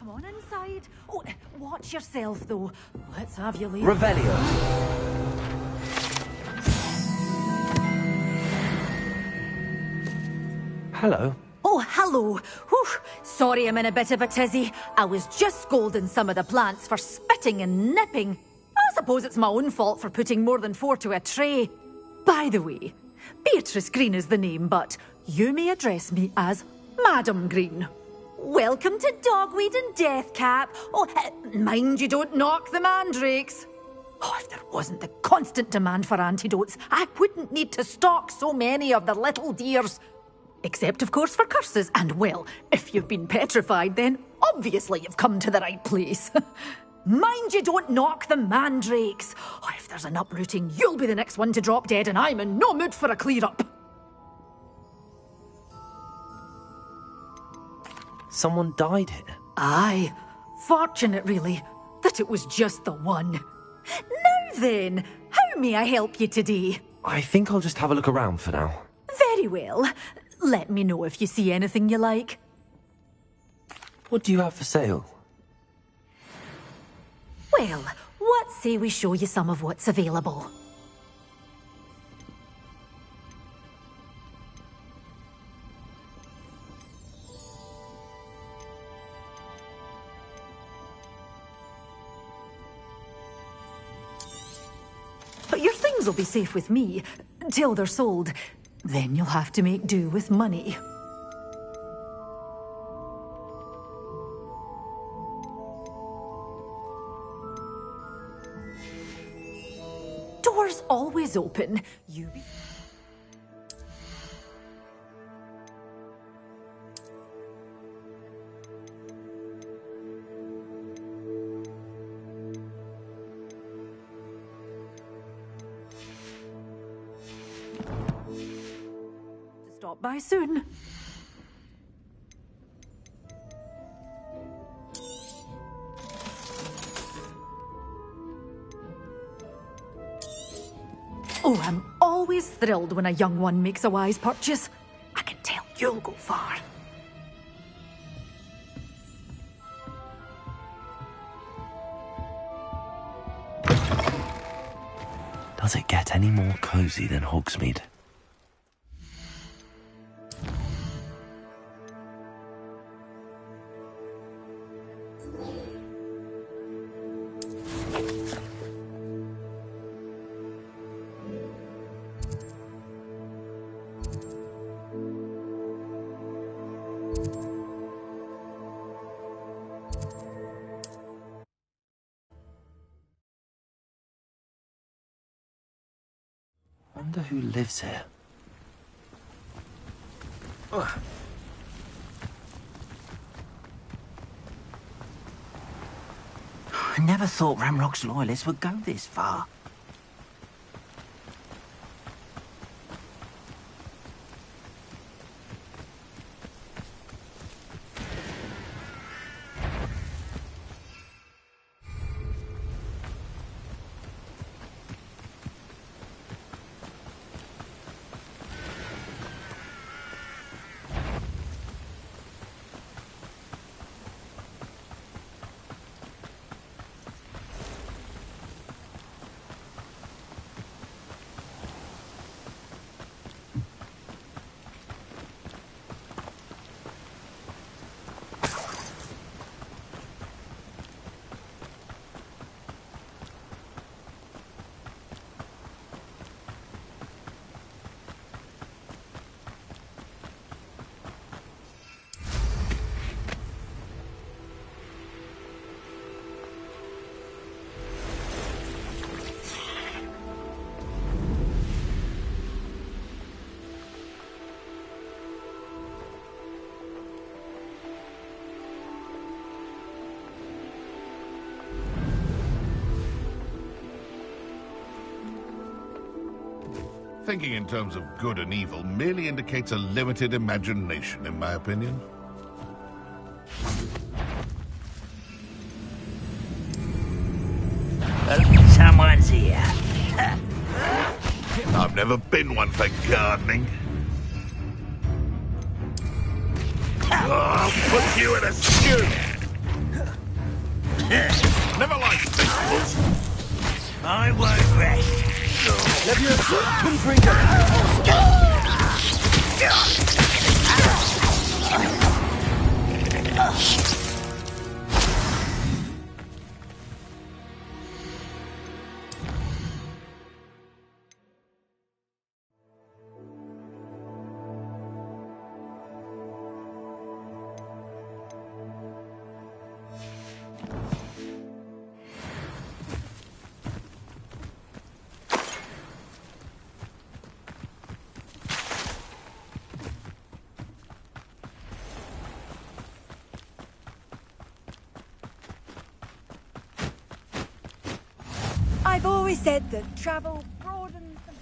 Come on inside. Oh, watch yourself, though. Let's have you leave. Revelio. Hello. Oh, hello. Whew. Sorry I'm in a bit of a tizzy. I was just scolding some of the plants for spitting and nipping. I suppose it's my own fault for putting more than 4 to a tray. By the way, Beatrice Green is the name, but you may address me as Madam Green. Welcome to Dogweed and Deathcap. Oh, mind you don't knock the mandrakes. Oh, if there wasn't the constant demand for antidotes, I wouldn't need to stock so many of the little dears. Except, of course, for curses. And, well, if you've been petrified, then obviously you've come to the right place. Mind you don't knock the mandrakes. Oh, if there's an uprooting, you'll be the next one to drop dead, and I'm in no mood for a clear-up. Someone died here? Aye. Fortunate, really, that it was just the one. Now then, how may I help you today? I think I'll just have a look around for now. Very well. Let me know if you see anything you like. What do you have for sale? Well, what say we show you some of what's available? Your things will be safe with me, till they're sold. Then you'll have to make do with money. Doors always open. You be... Stop by soon. Oh, I'm always thrilled when a young one makes a wise purchase. I can tell you'll go far. Does it get any more cozy than Hogsmeade? Wonder who lives here. I never thought Ramrock's loyalists would go this far. Thinking in terms of good and evil merely indicates a limited imagination, in my opinion. Someone's here. I've never been one for gardening. I'll put you in a stew! Never liked festivals. I won't rest. I've always said that travel broadens the...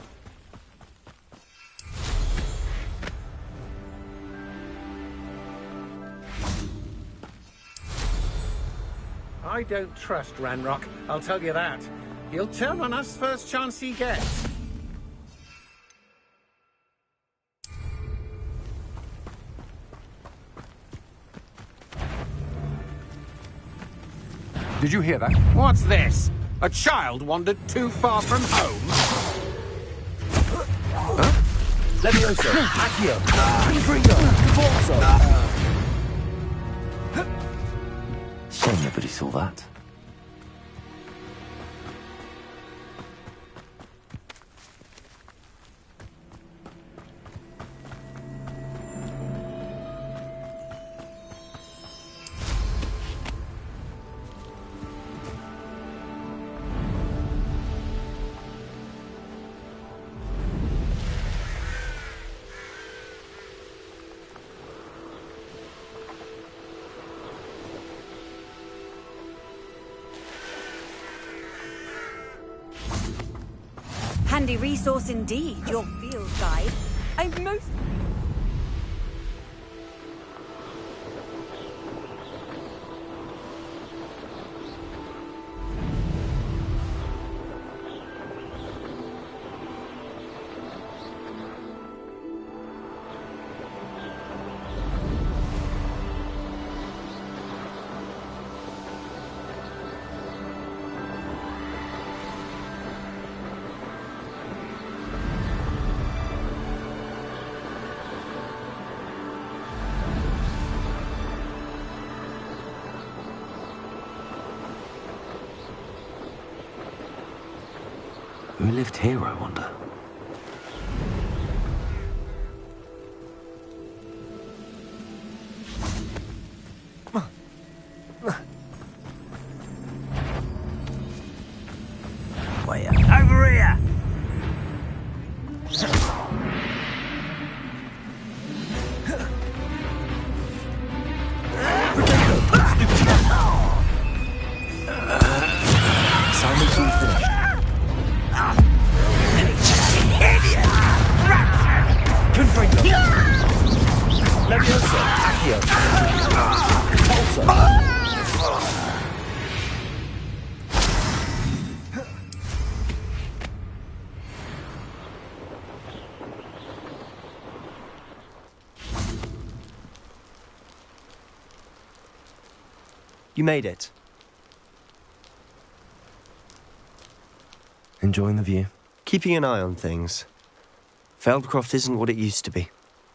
I don't trust Ranrock, I'll tell you that. He'll turn on us first chance he gets. Did you hear that? What's this? A child wandered too far from home? Levioso, Accio, Intrigo, Forzo. Shame nobody saw that. handy resource indeed, your field guide. I'm most... Who lived here, I wonder? Wait, over here! Simon's all finished. Confringo! Leviosa! Accio! Tulsa! You made it. Enjoying the view? Keeping an eye on things. Feldcroft isn't what it used to be.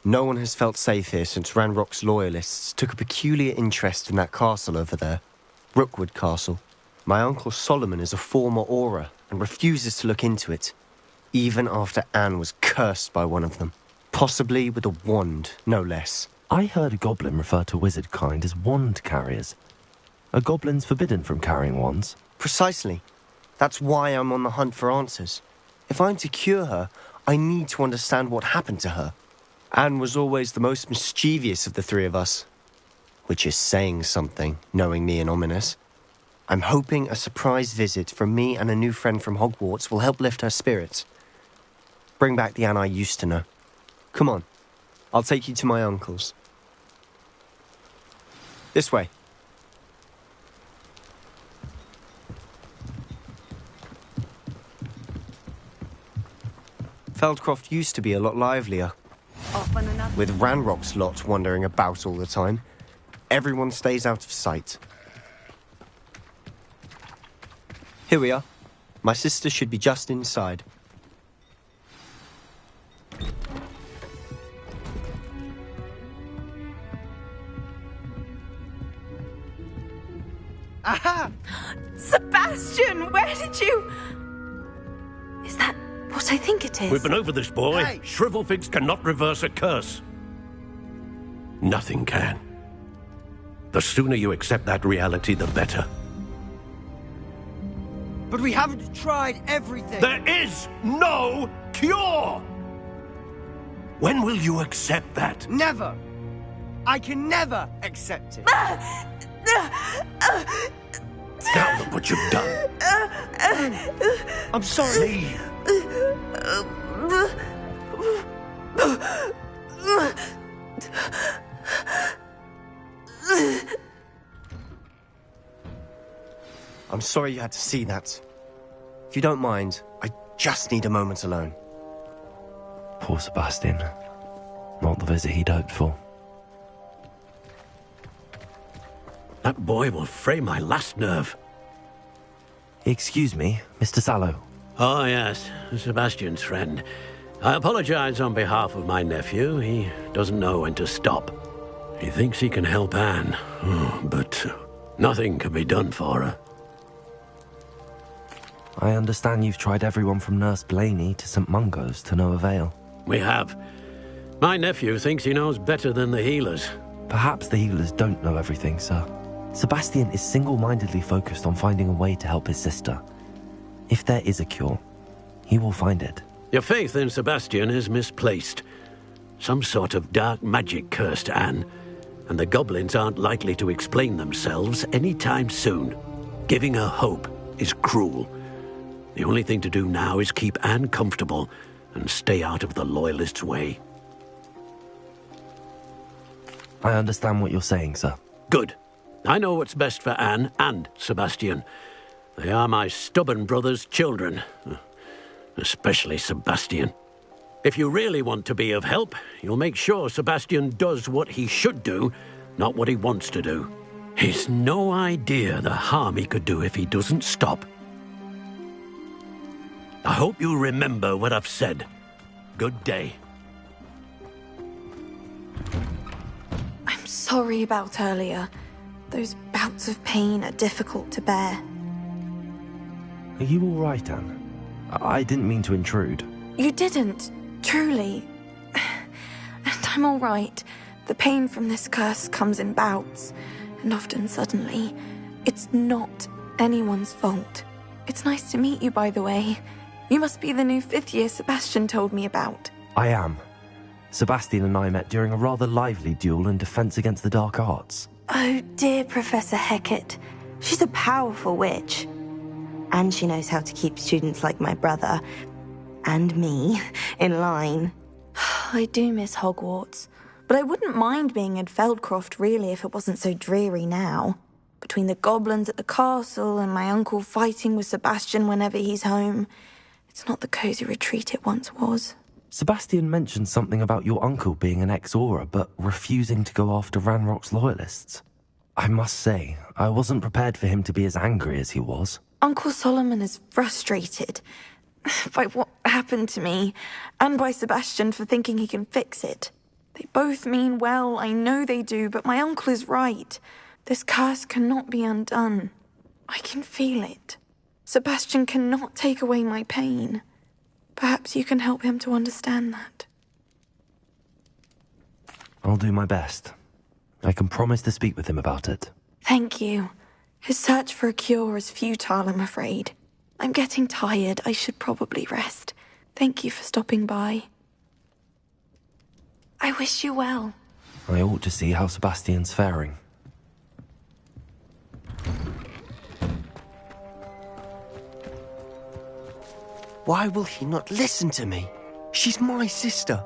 No one has felt safe here since Ranrock's loyalists took a peculiar interest in that castle over there. Rookwood Castle. My uncle Solomon is a former Auror and refuses to look into it, even after Anne was cursed by one of them. Possibly with a wand, no less. I heard a goblin refer to wizard kind as wand carriers. Are goblins forbidden from carrying wands? Precisely. That's why I'm on the hunt for answers. If I'm to cure her, I need to understand what happened to her. Anne was always the most mischievous of the three of us. Which is saying something, knowing me and ominous. I'm hoping a surprise visit from me and a new friend from Hogwarts will help lift her spirits. Bring back the Anne I used to know. Come on, I'll take you to my uncle's. This way. Feldcroft used to be a lot livelier. Often enough. With Ranrock's lot wandering about all the time. Everyone stays out of sight. Here we are. My sister should be just inside. Aha! Sebastian, where did you... Is that what I think it is? We've been over this, boy. Hey. Shrivelfigs cannot reverse a curse. Nothing can. The sooner you accept that reality, the better. But we haven't tried everything. There is no cure! When will you accept that? Never! I can never accept it. Now look what you've done. I'm sorry. I'm sorry you had to see that. If you don't mind, I just need a moment alone. Poor Sebastian. Not the visit he'd hoped for. That boy will fray my last nerve. Excuse me, Mr. Sallow. Oh, yes, Sebastian's friend. I apologize on behalf of my nephew. He doesn't know when to stop. He thinks he can help Anne, but nothing can be done for her. I understand you've tried everyone from Nurse Blaney to St. Mungo's to no avail. We have. My nephew thinks he knows better than the healers. Perhaps the healers don't know everything, sir. Sebastian is single-mindedly focused on finding a way to help his sister. If there is a cure, he will find it. Your faith in Sebastian is misplaced. Some sort of dark magic cursed Anne, and the goblins aren't likely to explain themselves anytime soon. Giving her hope is cruel. The only thing to do now is keep Anne comfortable and stay out of the Loyalists' way. I understand what you're saying, sir. Good. I know what's best for Anne and Sebastian. They are my stubborn brother's children. Especially Sebastian. If you really want to be of help, you'll make sure Sebastian does what he should do, not what he wants to do. He's no idea the harm he could do if he doesn't stop. I hope you'll remember what I've said. Good day. I'm sorry about earlier. Those bouts of pain are difficult to bear. Are you all right, Anne? I didn't mean to intrude. You didn't, truly. And I'm all right. The pain from this curse comes in bouts, and often suddenly. It's not anyone's fault. It's nice to meet you, by the way. You must be the new 5th year Sebastian told me about. I am. Sebastian and I met during a rather lively duel in Defense Against the Dark Arts. Oh, dear Professor Hecat. She's a powerful witch. And she knows how to keep students like my brother, and me, in line. I do miss Hogwarts, but I wouldn't mind being in Feldcroft, really, if it wasn't so dreary now. Between the goblins at the castle and my uncle fighting with Sebastian whenever he's home, it's not the cosy retreat it once was. Sebastian mentioned something about your uncle being an ex-Auror, but refusing to go after Ranrock's Loyalists. I must say, I wasn't prepared for him to be as angry as he was. Uncle Solomon is frustrated by what happened to me, and by Sebastian for thinking he can fix it. They both mean well, I know they do, but my uncle is right. This curse cannot be undone. I can feel it. Sebastian cannot take away my pain. Perhaps you can help him to understand that. I'll do my best. I can promise to speak with him about it. Thank you. His search for a cure is futile, I'm afraid. I'm getting tired. I should probably rest. Thank you for stopping by. I wish you well. I ought to see how Sebastian's faring. Why will he not listen to me? She's my sister.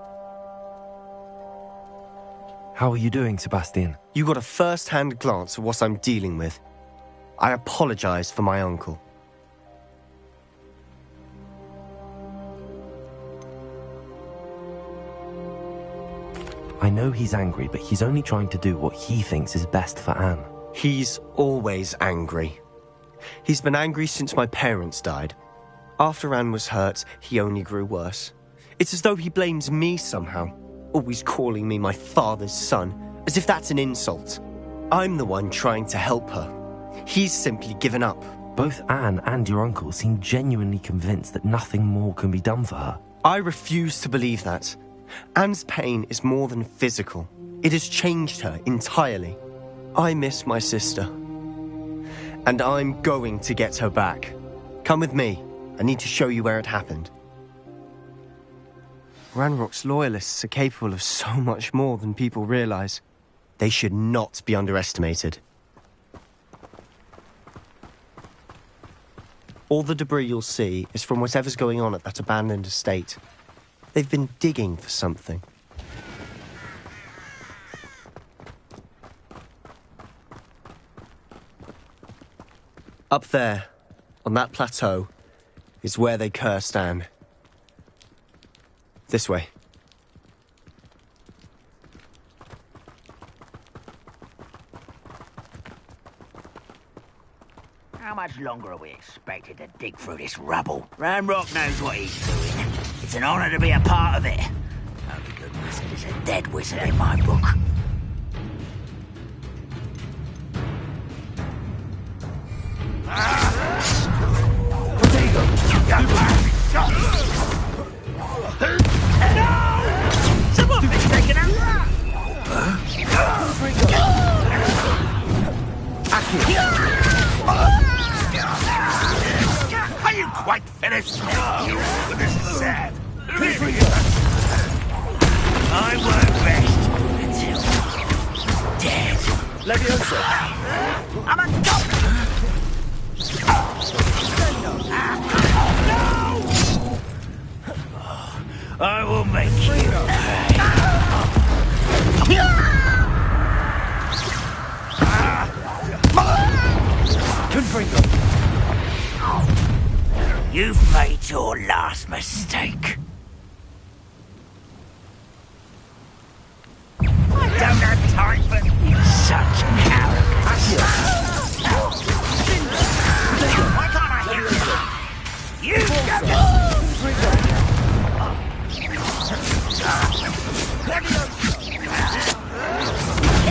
How are you doing, Sebastian? You got a first-hand glance at what I'm dealing with. I apologize for my uncle. I know he's angry, but he's only trying to do what he thinks is best for Anne. He's always angry. He's been angry since my parents died. After Anne was hurt, he only grew worse. It's as though he blames me somehow, always calling me my father's son, as if that's an insult. I'm the one trying to help her. He's simply given up. Both Anne and your uncle seem genuinely convinced that nothing more can be done for her. I refuse to believe that. Anne's pain is more than physical. It has changed her entirely. I miss my sister. And I'm going to get her back. Come with me. I need to show you where it happened. Ranrock's Loyalists are capable of so much more than people realize. They should not be underestimated. All the debris you'll see is from whatever's going on at that abandoned estate. They've been digging for something. Up there, on that plateau, is where they cursed Anne. This way. How much longer are we expected to dig through this rubble? Ranrock knows what he's doing. It's an honor to be a part of it. Only good wizard is a dead wizard in my book. Someone's taken a Are you quite finished? This is sad. I won't rest until dead. Leviosa. I'm a I will make you. Confringo. You've made your last mistake. I don't have time for such arrogance. Why can't I hear you? You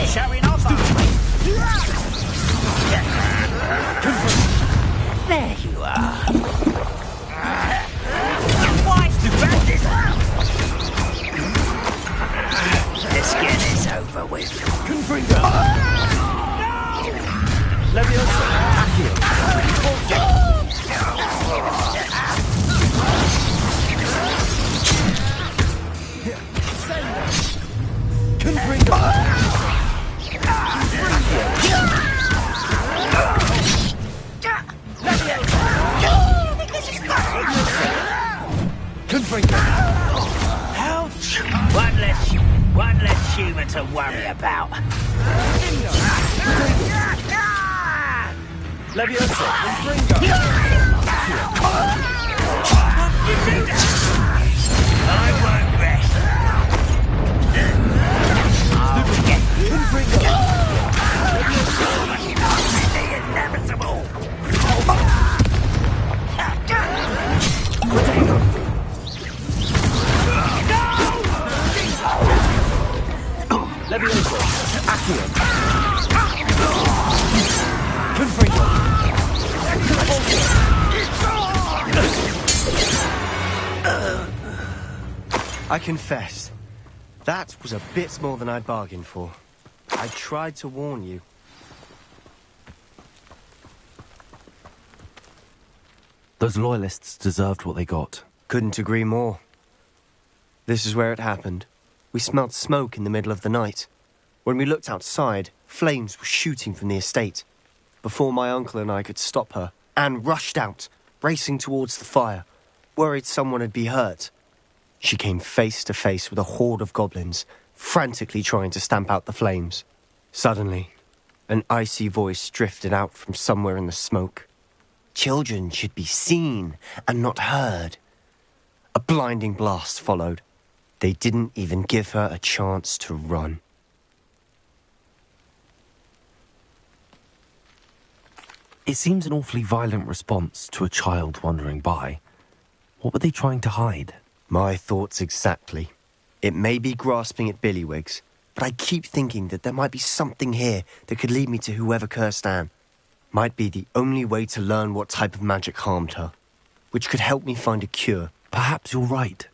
showing off, there you are. Wise to practice. Let's get this over with. Confringo. Leviosa. Accio. Confringo. Confringo. Ouch! One less human to worry about. Leviosa. Confringo. I won't rest. I'll get you. Confringo. The inevitable. Leviosa. Accio. Confringo. I confess, that was a bit more than I'd bargained for. I tried to warn you. Those loyalists deserved what they got. Couldn't agree more. This is where it happened. We smelled smoke in the middle of the night. When we looked outside, flames were shooting from the estate. Before my uncle and I could stop her, Anne rushed out, racing towards the fire, worried someone had been hurt. She came face to face with a horde of goblins, frantically trying to stamp out the flames. Suddenly, an icy voice drifted out from somewhere in the smoke. Children should be seen and not heard. A blinding blast followed. They didn't even give her a chance to run. It seems an awfully violent response to a child wandering by. What were they trying to hide? My thoughts exactly. It may be grasping at Billywigs, but I keep thinking that there might be something here that could lead me to whoever cursed Anne. Might be the only way to learn what type of magic harmed her, which could help me find a cure. Perhaps you're right.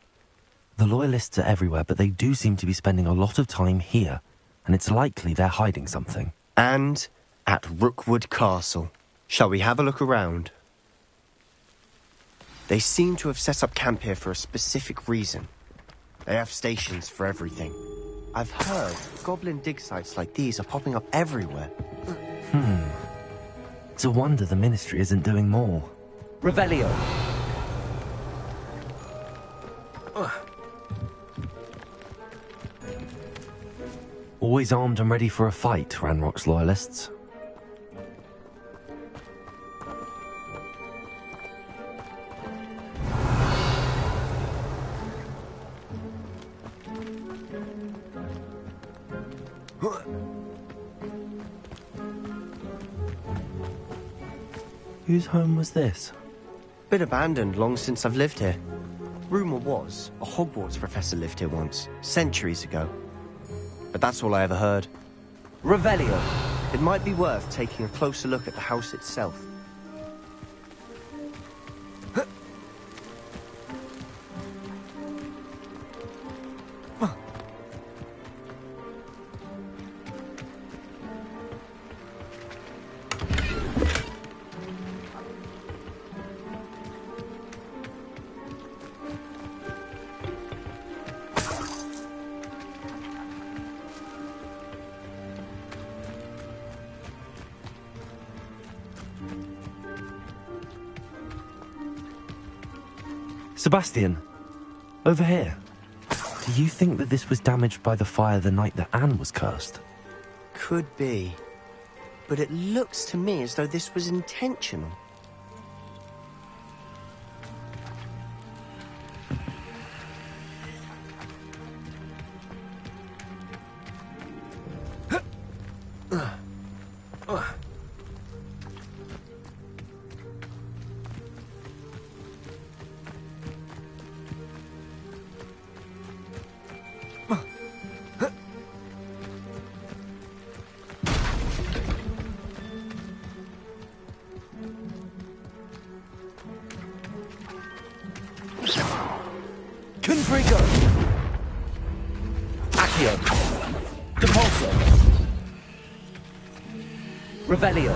The Loyalists are everywhere, but they do seem to be spending a lot of time here, and it's likely they're hiding something. And at Rookwood Castle. Shall we have a look around? They seem to have set up camp here for a specific reason. They have stations for everything. I've heard goblin dig sites like these are popping up everywhere. It's a wonder the Ministry isn't doing more. Revelio. Always armed and ready for a fight, Ranrock's Loyalists. Whose home was this? Been abandoned long since I've lived here. Rumour was a Hogwarts professor lived here once, centuries ago. But that's all I ever heard. Revelio. It might be worth taking a closer look at the house itself. Sebastian, over here. Do you think that this was damaged by the fire the night that Anne was cursed? Could be. But it looks to me as though this was intentional. Confringo! Accio! Depulso! Revelio!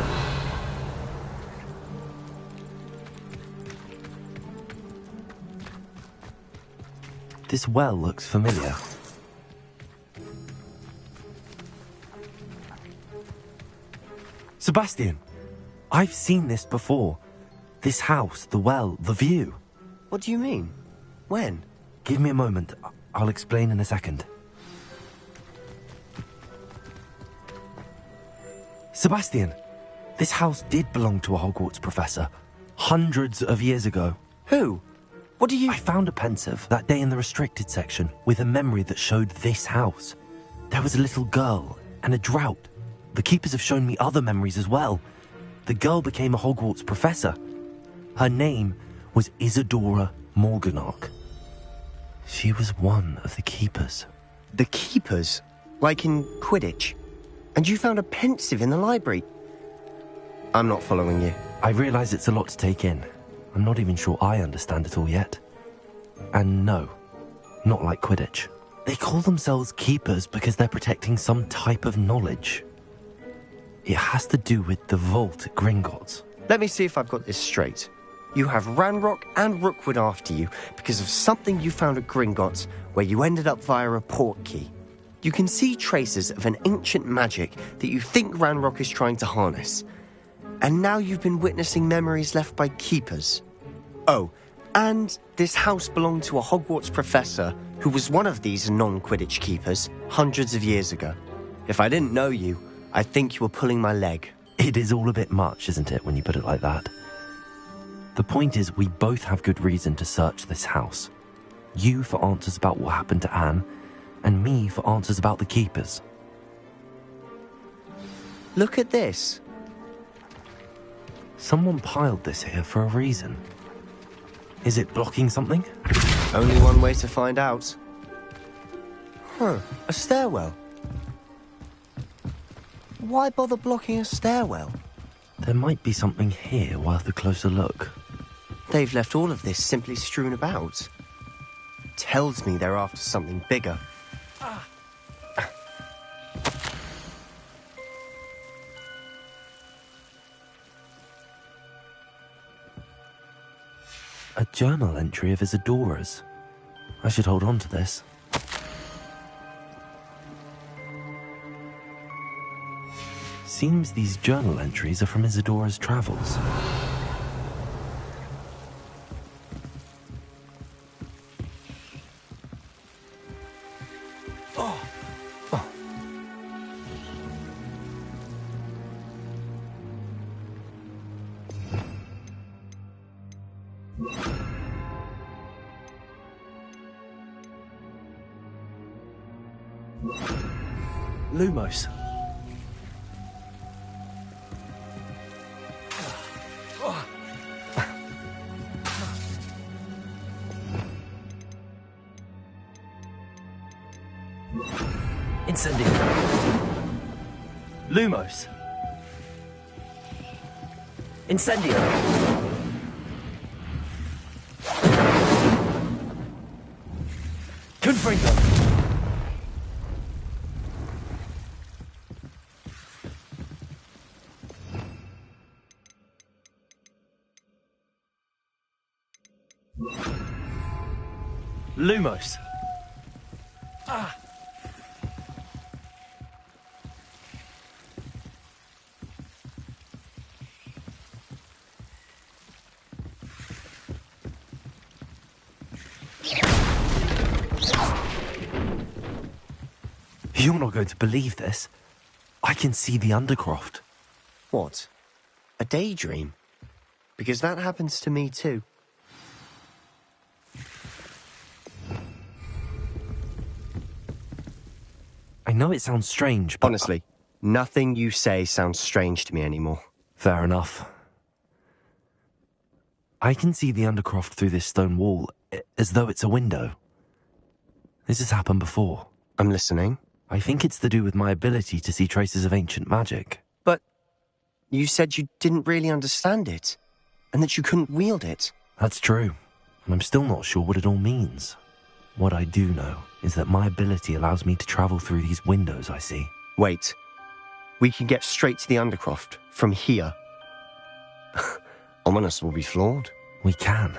This well looks familiar. Sebastian! I've seen this before. This house, the well, the view. What do you mean? When? Give me a moment. I'll explain in a second. Sebastian, this house did belong to a Hogwarts professor. Hundreds of years ago. Who? What do you... I found a pensive that day in the restricted section with a memory that showed this house. There was a little girl and a drought. The keepers have shown me other memories as well. The girl became a Hogwarts professor. Her name was Isadora Morganach. She was one of the keepers. The keepers? Like in Quidditch? And you found a pensive in the library? I'm not following you. I realise it's a lot to take in. I'm not even sure I understand it all yet. And no, not like Quidditch. They call themselves keepers because they're protecting some type of knowledge. It has to do with the vault at Gringotts. Let me see if I've got this straight. You have Ranrock and Rookwood after you because of something you found at Gringotts where you ended up via a port key. You can see traces of an ancient magic that you think Ranrock is trying to harness. And now you've been witnessing memories left by keepers. Oh, and this house belonged to a Hogwarts professor who was one of these non-Quidditch keepers hundreds of years ago. If I didn't know you, I'd think you were pulling my leg. It is all a bit much, isn't it, when you put it like that? The point is, we both have good reason to search this house. You for answers about what happened to Anne, and me for answers about the keepers. Look at this. Someone piled this here for a reason. Is it blocking something? Only one way to find out. A stairwell. Why bother blocking a stairwell? There might be something here worth a closer look. They've left all of this simply strewn about. Tells me they're after something bigger. A journal entry of Isadora's. I should hold on to this. Seems these journal entries are from Isadora's travels. Lumos. Incendio. Lumos. Incendio. Confringo. Lumos. You're not going to believe this. I can see the Undercroft. What? A daydream? Because that happens to me too. I know it sounds strange, but... Honestly, nothing you say sounds strange to me anymore. Fair enough. I can see the Undercroft through this stone wall, as though it's a window. This has happened before. I'm listening. I think it's to do with my ability to see traces of ancient magic. But you said you didn't really understand it, and that you couldn't wield it. That's true, and I'm still not sure what it all means. What I do know is that my ability allows me to travel through these windows I see. Wait. We can get straight to the Undercroft from here. Ominous will be floored. We can.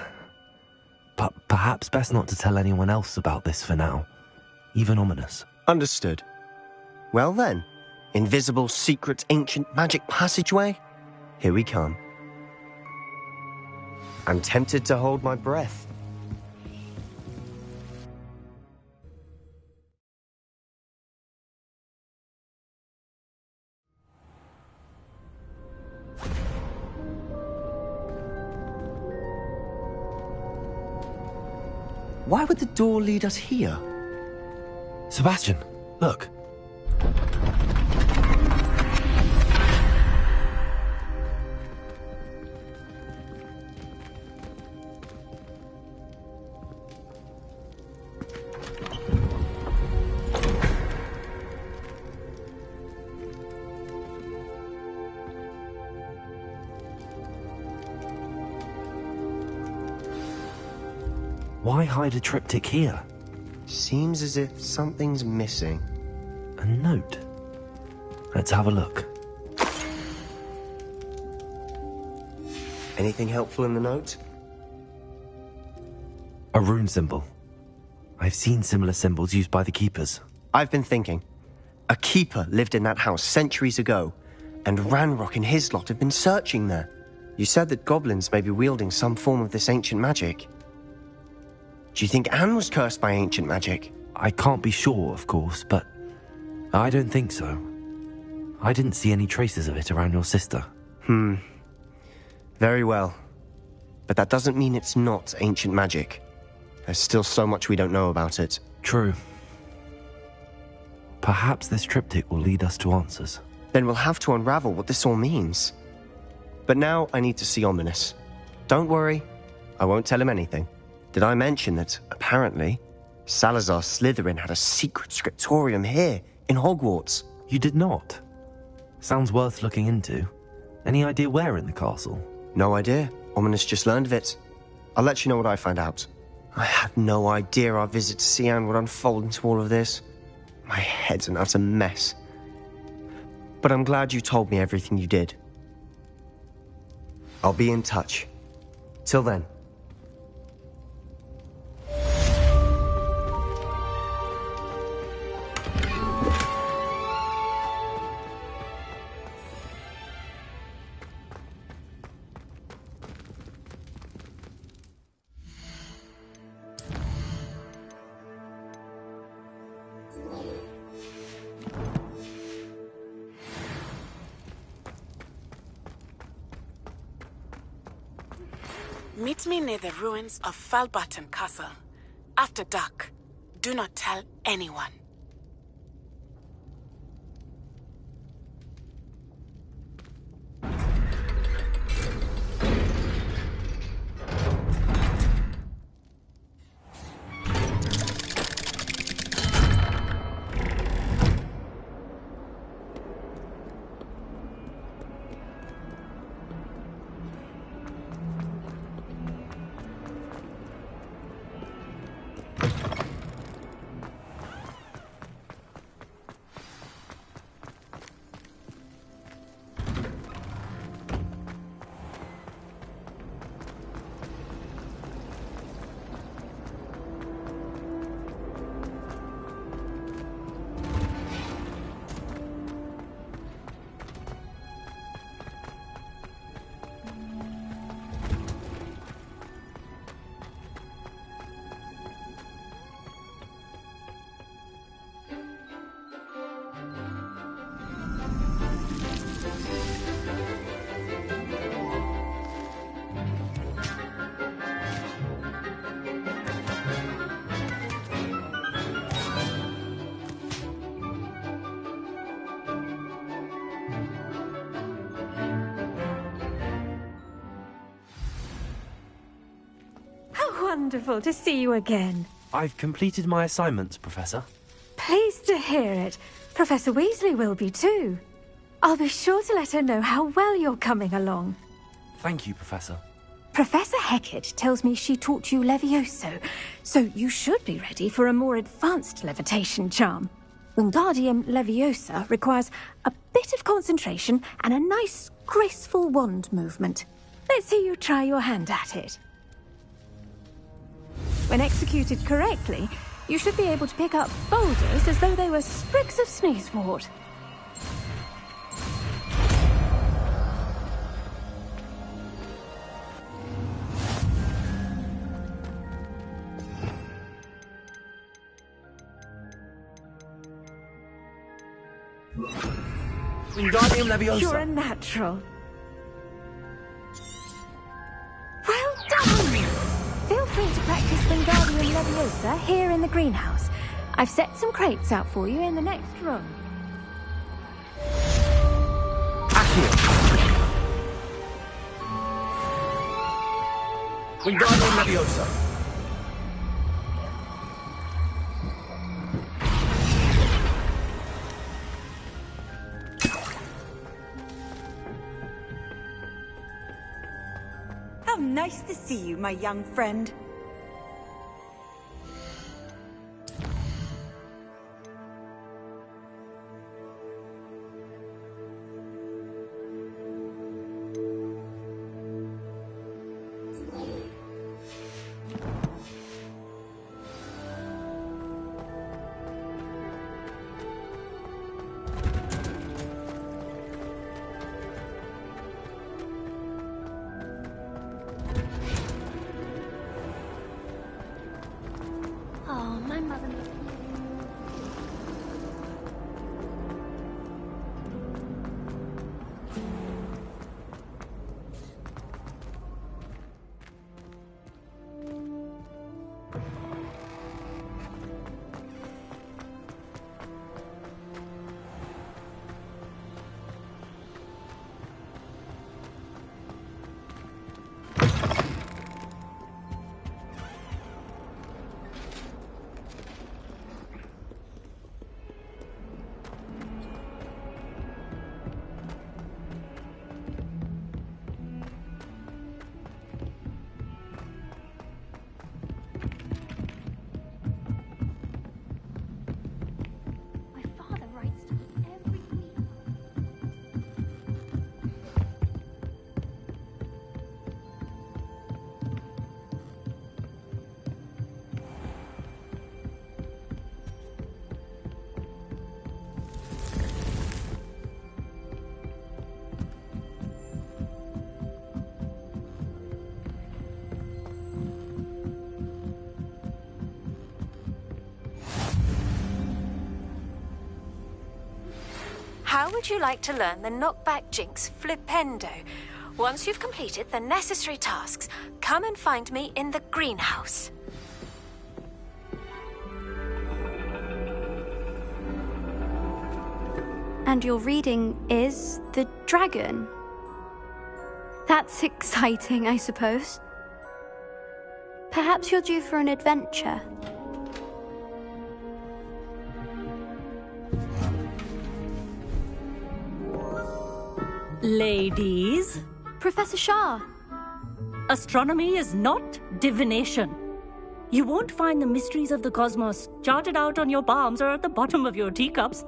But perhaps best not to tell anyone else about this for now. Even Ominous. Understood. Well then, invisible, secret, ancient magic passageway? Here we come. I'm tempted to hold my breath. Why would the door lead us here? Sebastian, look. Why hide a triptych here? Seems as if something's missing. A note. Let's have a look. Anything helpful in the note? A rune symbol. I've seen similar symbols used by the keepers. I've been thinking. A keeper lived in that house centuries ago, and Ranrock and his lot have been searching there. You said that goblins may be wielding some form of this ancient magic. Do you think Anne was cursed by ancient magic? I can't be sure, of course, but I don't think so. I didn't see any traces of it around your sister. Very well. But that doesn't mean it's not ancient magic. There's still so much we don't know about it. True. Perhaps this triptych will lead us to answers. Then we'll have to unravel what this all means. But now I need to see Ominous. Don't worry, I won't tell him anything. Did I mention that, apparently, Salazar Slytherin had a secret scriptorium here, in Hogwarts? You did not? Sounds worth looking into. Any idea where in the castle? No idea. Ominous just learned of it. I'll let you know what I find out. I had no idea our visit to see Anne would unfold into all of this. My head's an utter mess. But I'm glad you told me everything you did. I'll be in touch. Till then. Meet me near the ruins of Falbarton Castle. After dark. Do not tell anyone. Wonderful to see you again. I've completed my assignments, Professor. Pleased to hear it. Professor Weasley will be too. I'll be sure to let her know how well you're coming along. Thank you, Professor. Professor Hecat tells me she taught you Levioso, so you should be ready for a more advanced levitation charm. Wingardium Leviosa requires a bit of concentration and a nice, graceful wand movement. Let's see you try your hand at it. When executed correctly, you should be able to pick up boulders as though they were sprigs of sneezewort. Wingardium Leviosa. You're a natural. Well done! Feel free to practice Wingardium Leviosa here in the greenhouse. I've set some crates out for you in the next room. Wingardium Leviosa. How nice to see you, my young friend. Oh, my mother. How would you like to learn the knockback jinx Flipendo? Once you've completed the necessary tasks, come and find me in the greenhouse. And your reading is the dragon. That's exciting, I suppose. Perhaps you're due for an adventure. Ladies. Professor Shah. Astronomy is not divination. You won't find the mysteries of the cosmos charted out on your palms or at the bottom of your teacups.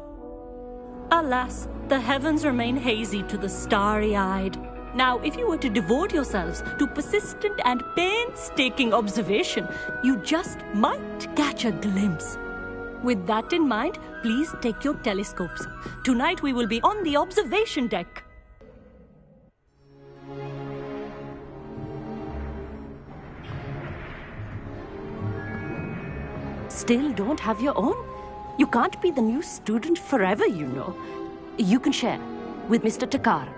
Alas, the heavens remain hazy to the starry-eyed. Now, if you were to devote yourselves to persistent and painstaking observation, you just might catch a glimpse. With that in mind, please take your telescopes. Tonight we will be on the observation deck. Still don't have your own? You can't be the new student forever, you know. You can share with Mr. Takar.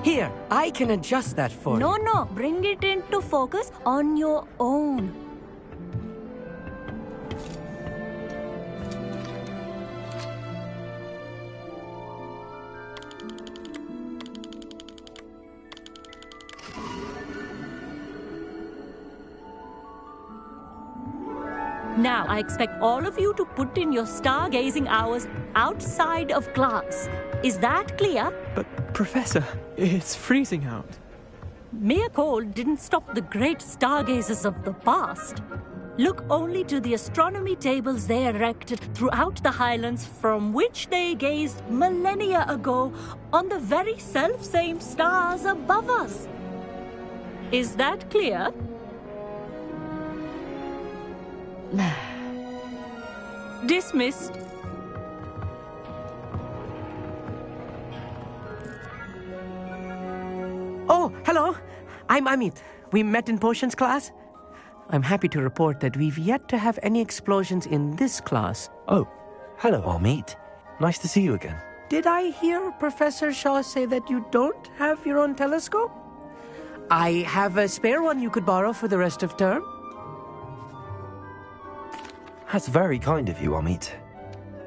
Here, I can adjust that for you. No, bring it into focus on your own. Now, I expect all of you to put in your stargazing hours outside of class. Is that clear? But, Professor, it's freezing out. Mere cold didn't stop the great stargazers of the past. Look only to the astronomy tables they erected throughout the Highlands, from which they gazed millennia ago on the very self-same stars above us. Is that clear? Dismissed. Oh, hello. I'm Amit. We met in potions class. I'm happy to report that we've yet to have any explosions in this class. Oh, hello, Amit. Nice to see you again. Did I hear Professor Shaw say that you don't have your own telescope? I have a spare one you could borrow for the rest of term. That's very kind of you, Amit.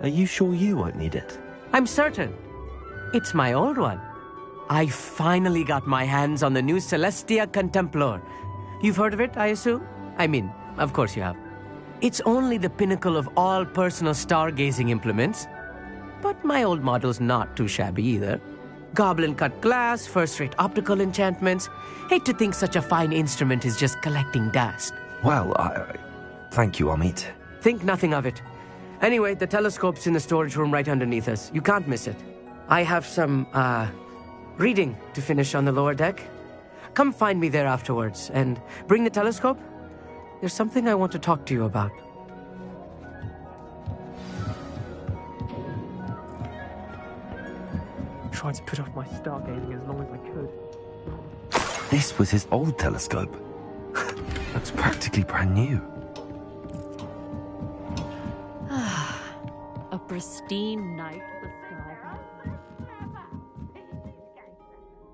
Are you sure you won't need it? I'm certain. It's my old one. I finally got my hands on the new Celestia Contemplar. You've heard of it, I assume? I mean, of course you have. It's only the pinnacle of all personal stargazing implements. But my old model's not too shabby either. Goblin-cut glass, first-rate optical enchantments. Hate to think such a fine instrument is just collecting dust. Well, thank you, Amit. Think nothing of it. Anyway, the telescope's in the storage room right underneath us. You can't miss it. I have some, reading to finish on the lower deck. Come find me there afterwards, and bring the telescope. There's something I want to talk to you about. Tried to put off my stargazing as long as I could. This was his old telescope. Looks practically brand new. A pristine night for sky.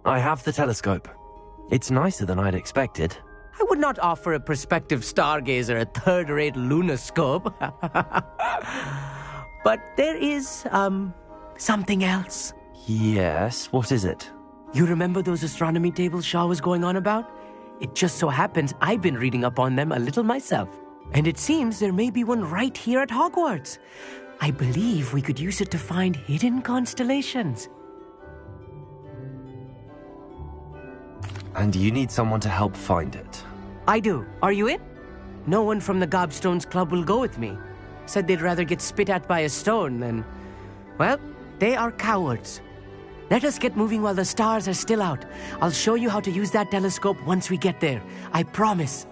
I have the telescope. It's nicer than I'd expected. I would not offer a prospective stargazer a third-rate lunoscope. But there is, something else. Yes, what is it? You remember those astronomy tables Shaw was going on about? It just so happens I've been reading up on them a little myself. And it seems there may be one right here at Hogwarts. I believe we could use it to find hidden constellations. And you need someone to help find it? I do. Are you in? No one from the Gobstones Club will go with me. Said they'd rather get spit at by a stone than... Well, they are cowards. Let us get moving while the stars are still out. I'll show you how to use that telescope once we get there. I promise.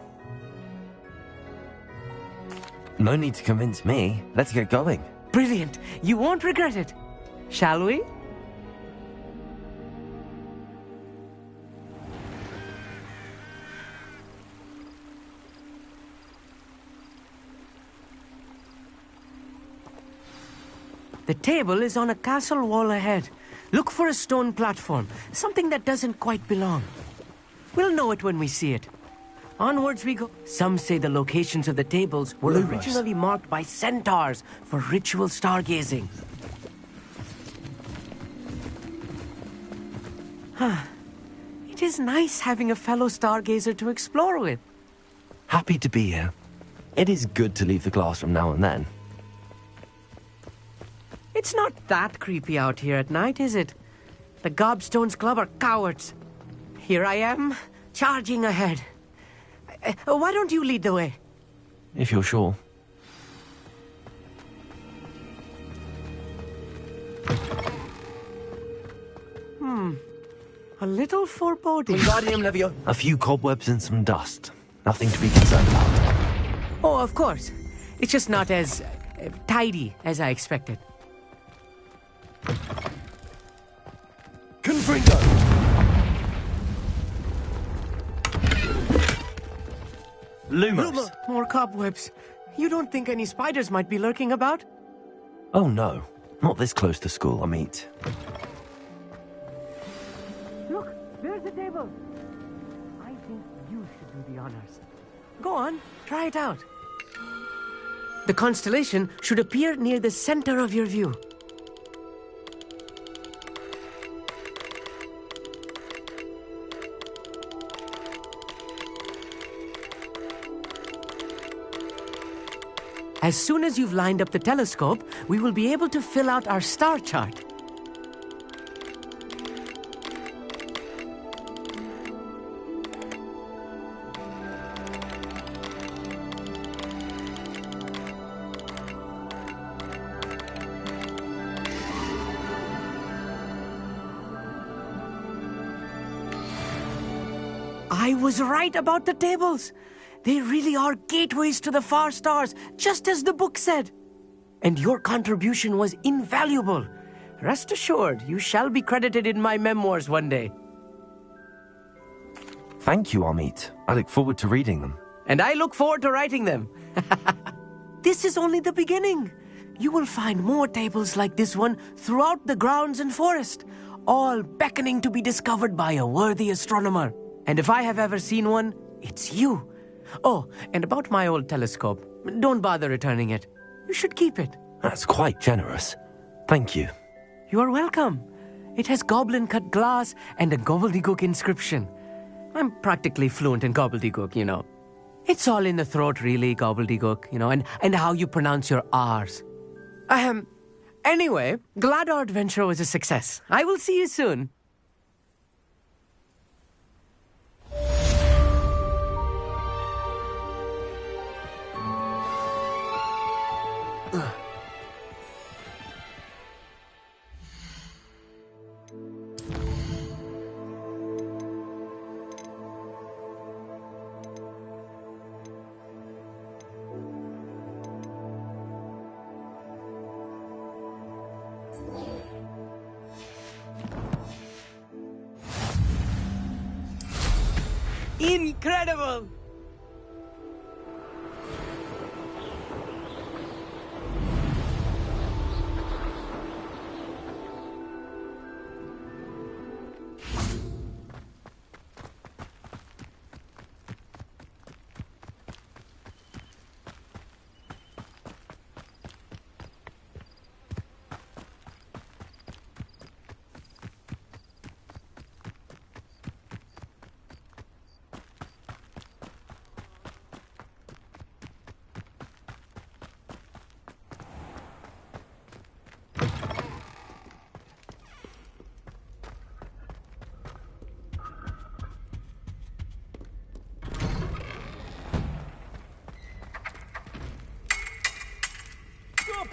No need to convince me. Let's get going. Brilliant. You won't regret it. Shall we? The table is on a castle wall ahead. Look for a stone platform, something that doesn't quite belong. We'll know it when we see it. Onwards we go. Some say the locations of the tables were originally marked by centaurs for ritual stargazing. It is nice having a fellow stargazer to explore with. Happy to be here. It is good to leave the classroom now and then. It's not that creepy out here at night, is it? The Gobstones Club are cowards. Here I am, charging ahead. Why don't you lead the way? If you're sure. A little foreboding. Wingardium Leviosa. A few cobwebs and some dust. Nothing to be concerned about. Oh, of course. It's just not as tidy as I expected. Confringo. Lumos. More cobwebs. You don't think any spiders might be lurking about? Oh no. Not this close to school, Amit. Look, there's the table. I think you should do the honors. Go on, try it out. The constellation should appear near the center of your view. As soon as you've lined up the telescope, we will be able to fill out our star chart. I was right about the tables. They really are gateways to the far stars, just as the book said. And your contribution was invaluable. Rest assured, you shall be credited in my memoirs one day. Thank you, Amit. I look forward to reading them. And I look forward to writing them. This is only the beginning. You will find more tables like this one throughout the grounds and forest, all beckoning to be discovered by a worthy astronomer. And if I have ever seen one, it's you. Oh, and about my old telescope, don't bother returning it. You should keep it. That's quite generous. Thank you. You are welcome. It has goblin-cut glass and a gobbledygook inscription. I'm practically fluent in gobbledygook, you know. It's all in the throat, really, gobbledygook, you know, and how you pronounce your R's. Anyway, glad our adventure was a success. I will see you soon. Incredible!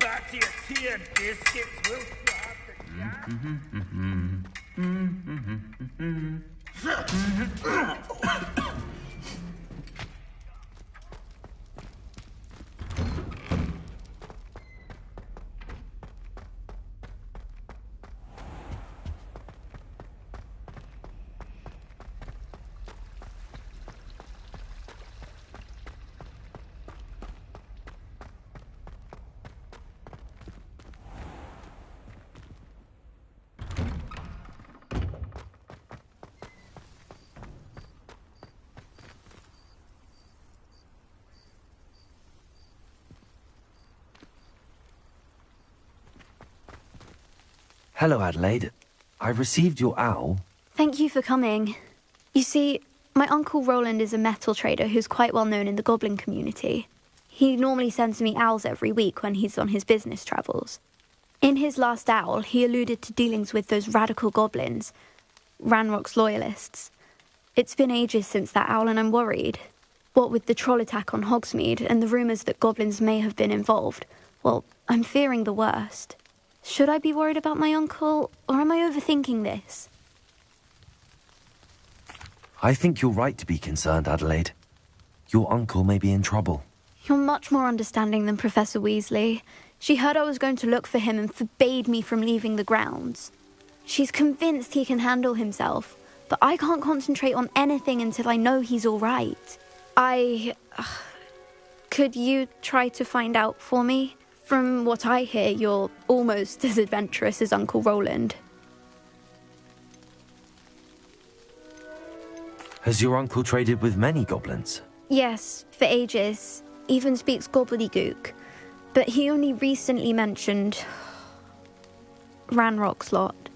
Back to your tea and biscuits, we'll swap the Hello, Adelaide. I received your owl. Thank you for coming. You see, my Uncle Roland is a metal trader who's quite well known in the goblin community. He normally sends me owls every week when he's on his business travels. In his last owl, he alluded to dealings with those radical goblins, Ranrock's loyalists. It's been ages since that owl and I'm worried. What with the troll attack on Hogsmeade and the rumours that goblins may have been involved, well, I'm fearing the worst. Should I be worried about my uncle, or am I overthinking this? I think you're right to be concerned, Adelaide. Your uncle may be in trouble. You're much more understanding than Professor Weasley. She heard I was going to look for him and forbade me from leaving the grounds. She's convinced he can handle himself, but I can't concentrate on anything until I know he's all right. Could you try to find out for me? From what I hear, you're almost as adventurous as Uncle Roland. Has your uncle traded with many goblins? Yes, for ages. Even speaks gobbledygook. But he only recently mentioned Ranrock's lot,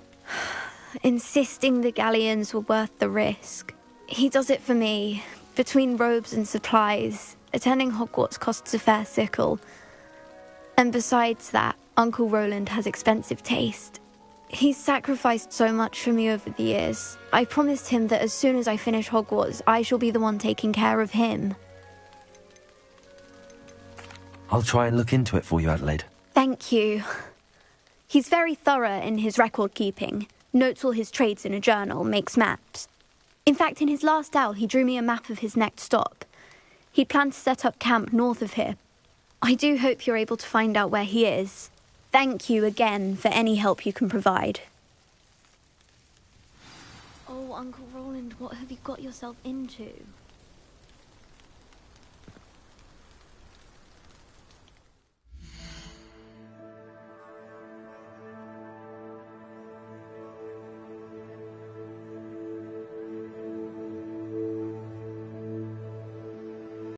insisting the galleons were worth the risk. He does it for me. Between robes and supplies, attending Hogwarts costs a fair sickle. And besides that, Uncle Roland has expensive taste. He's sacrificed so much for me over the years. I promised him that as soon as I finish Hogwarts, I shall be the one taking care of him. I'll try and look into it for you, Adelaide. Thank you. He's very thorough in his record keeping, notes all his trades in a journal, makes maps. In fact, in his last owl, he drew me a map of his next stop. He planned to set up camp north of here. I do hope you're able to find out where he is. Thank you again for any help you can provide. Oh, Uncle Roland, what have you got yourself into?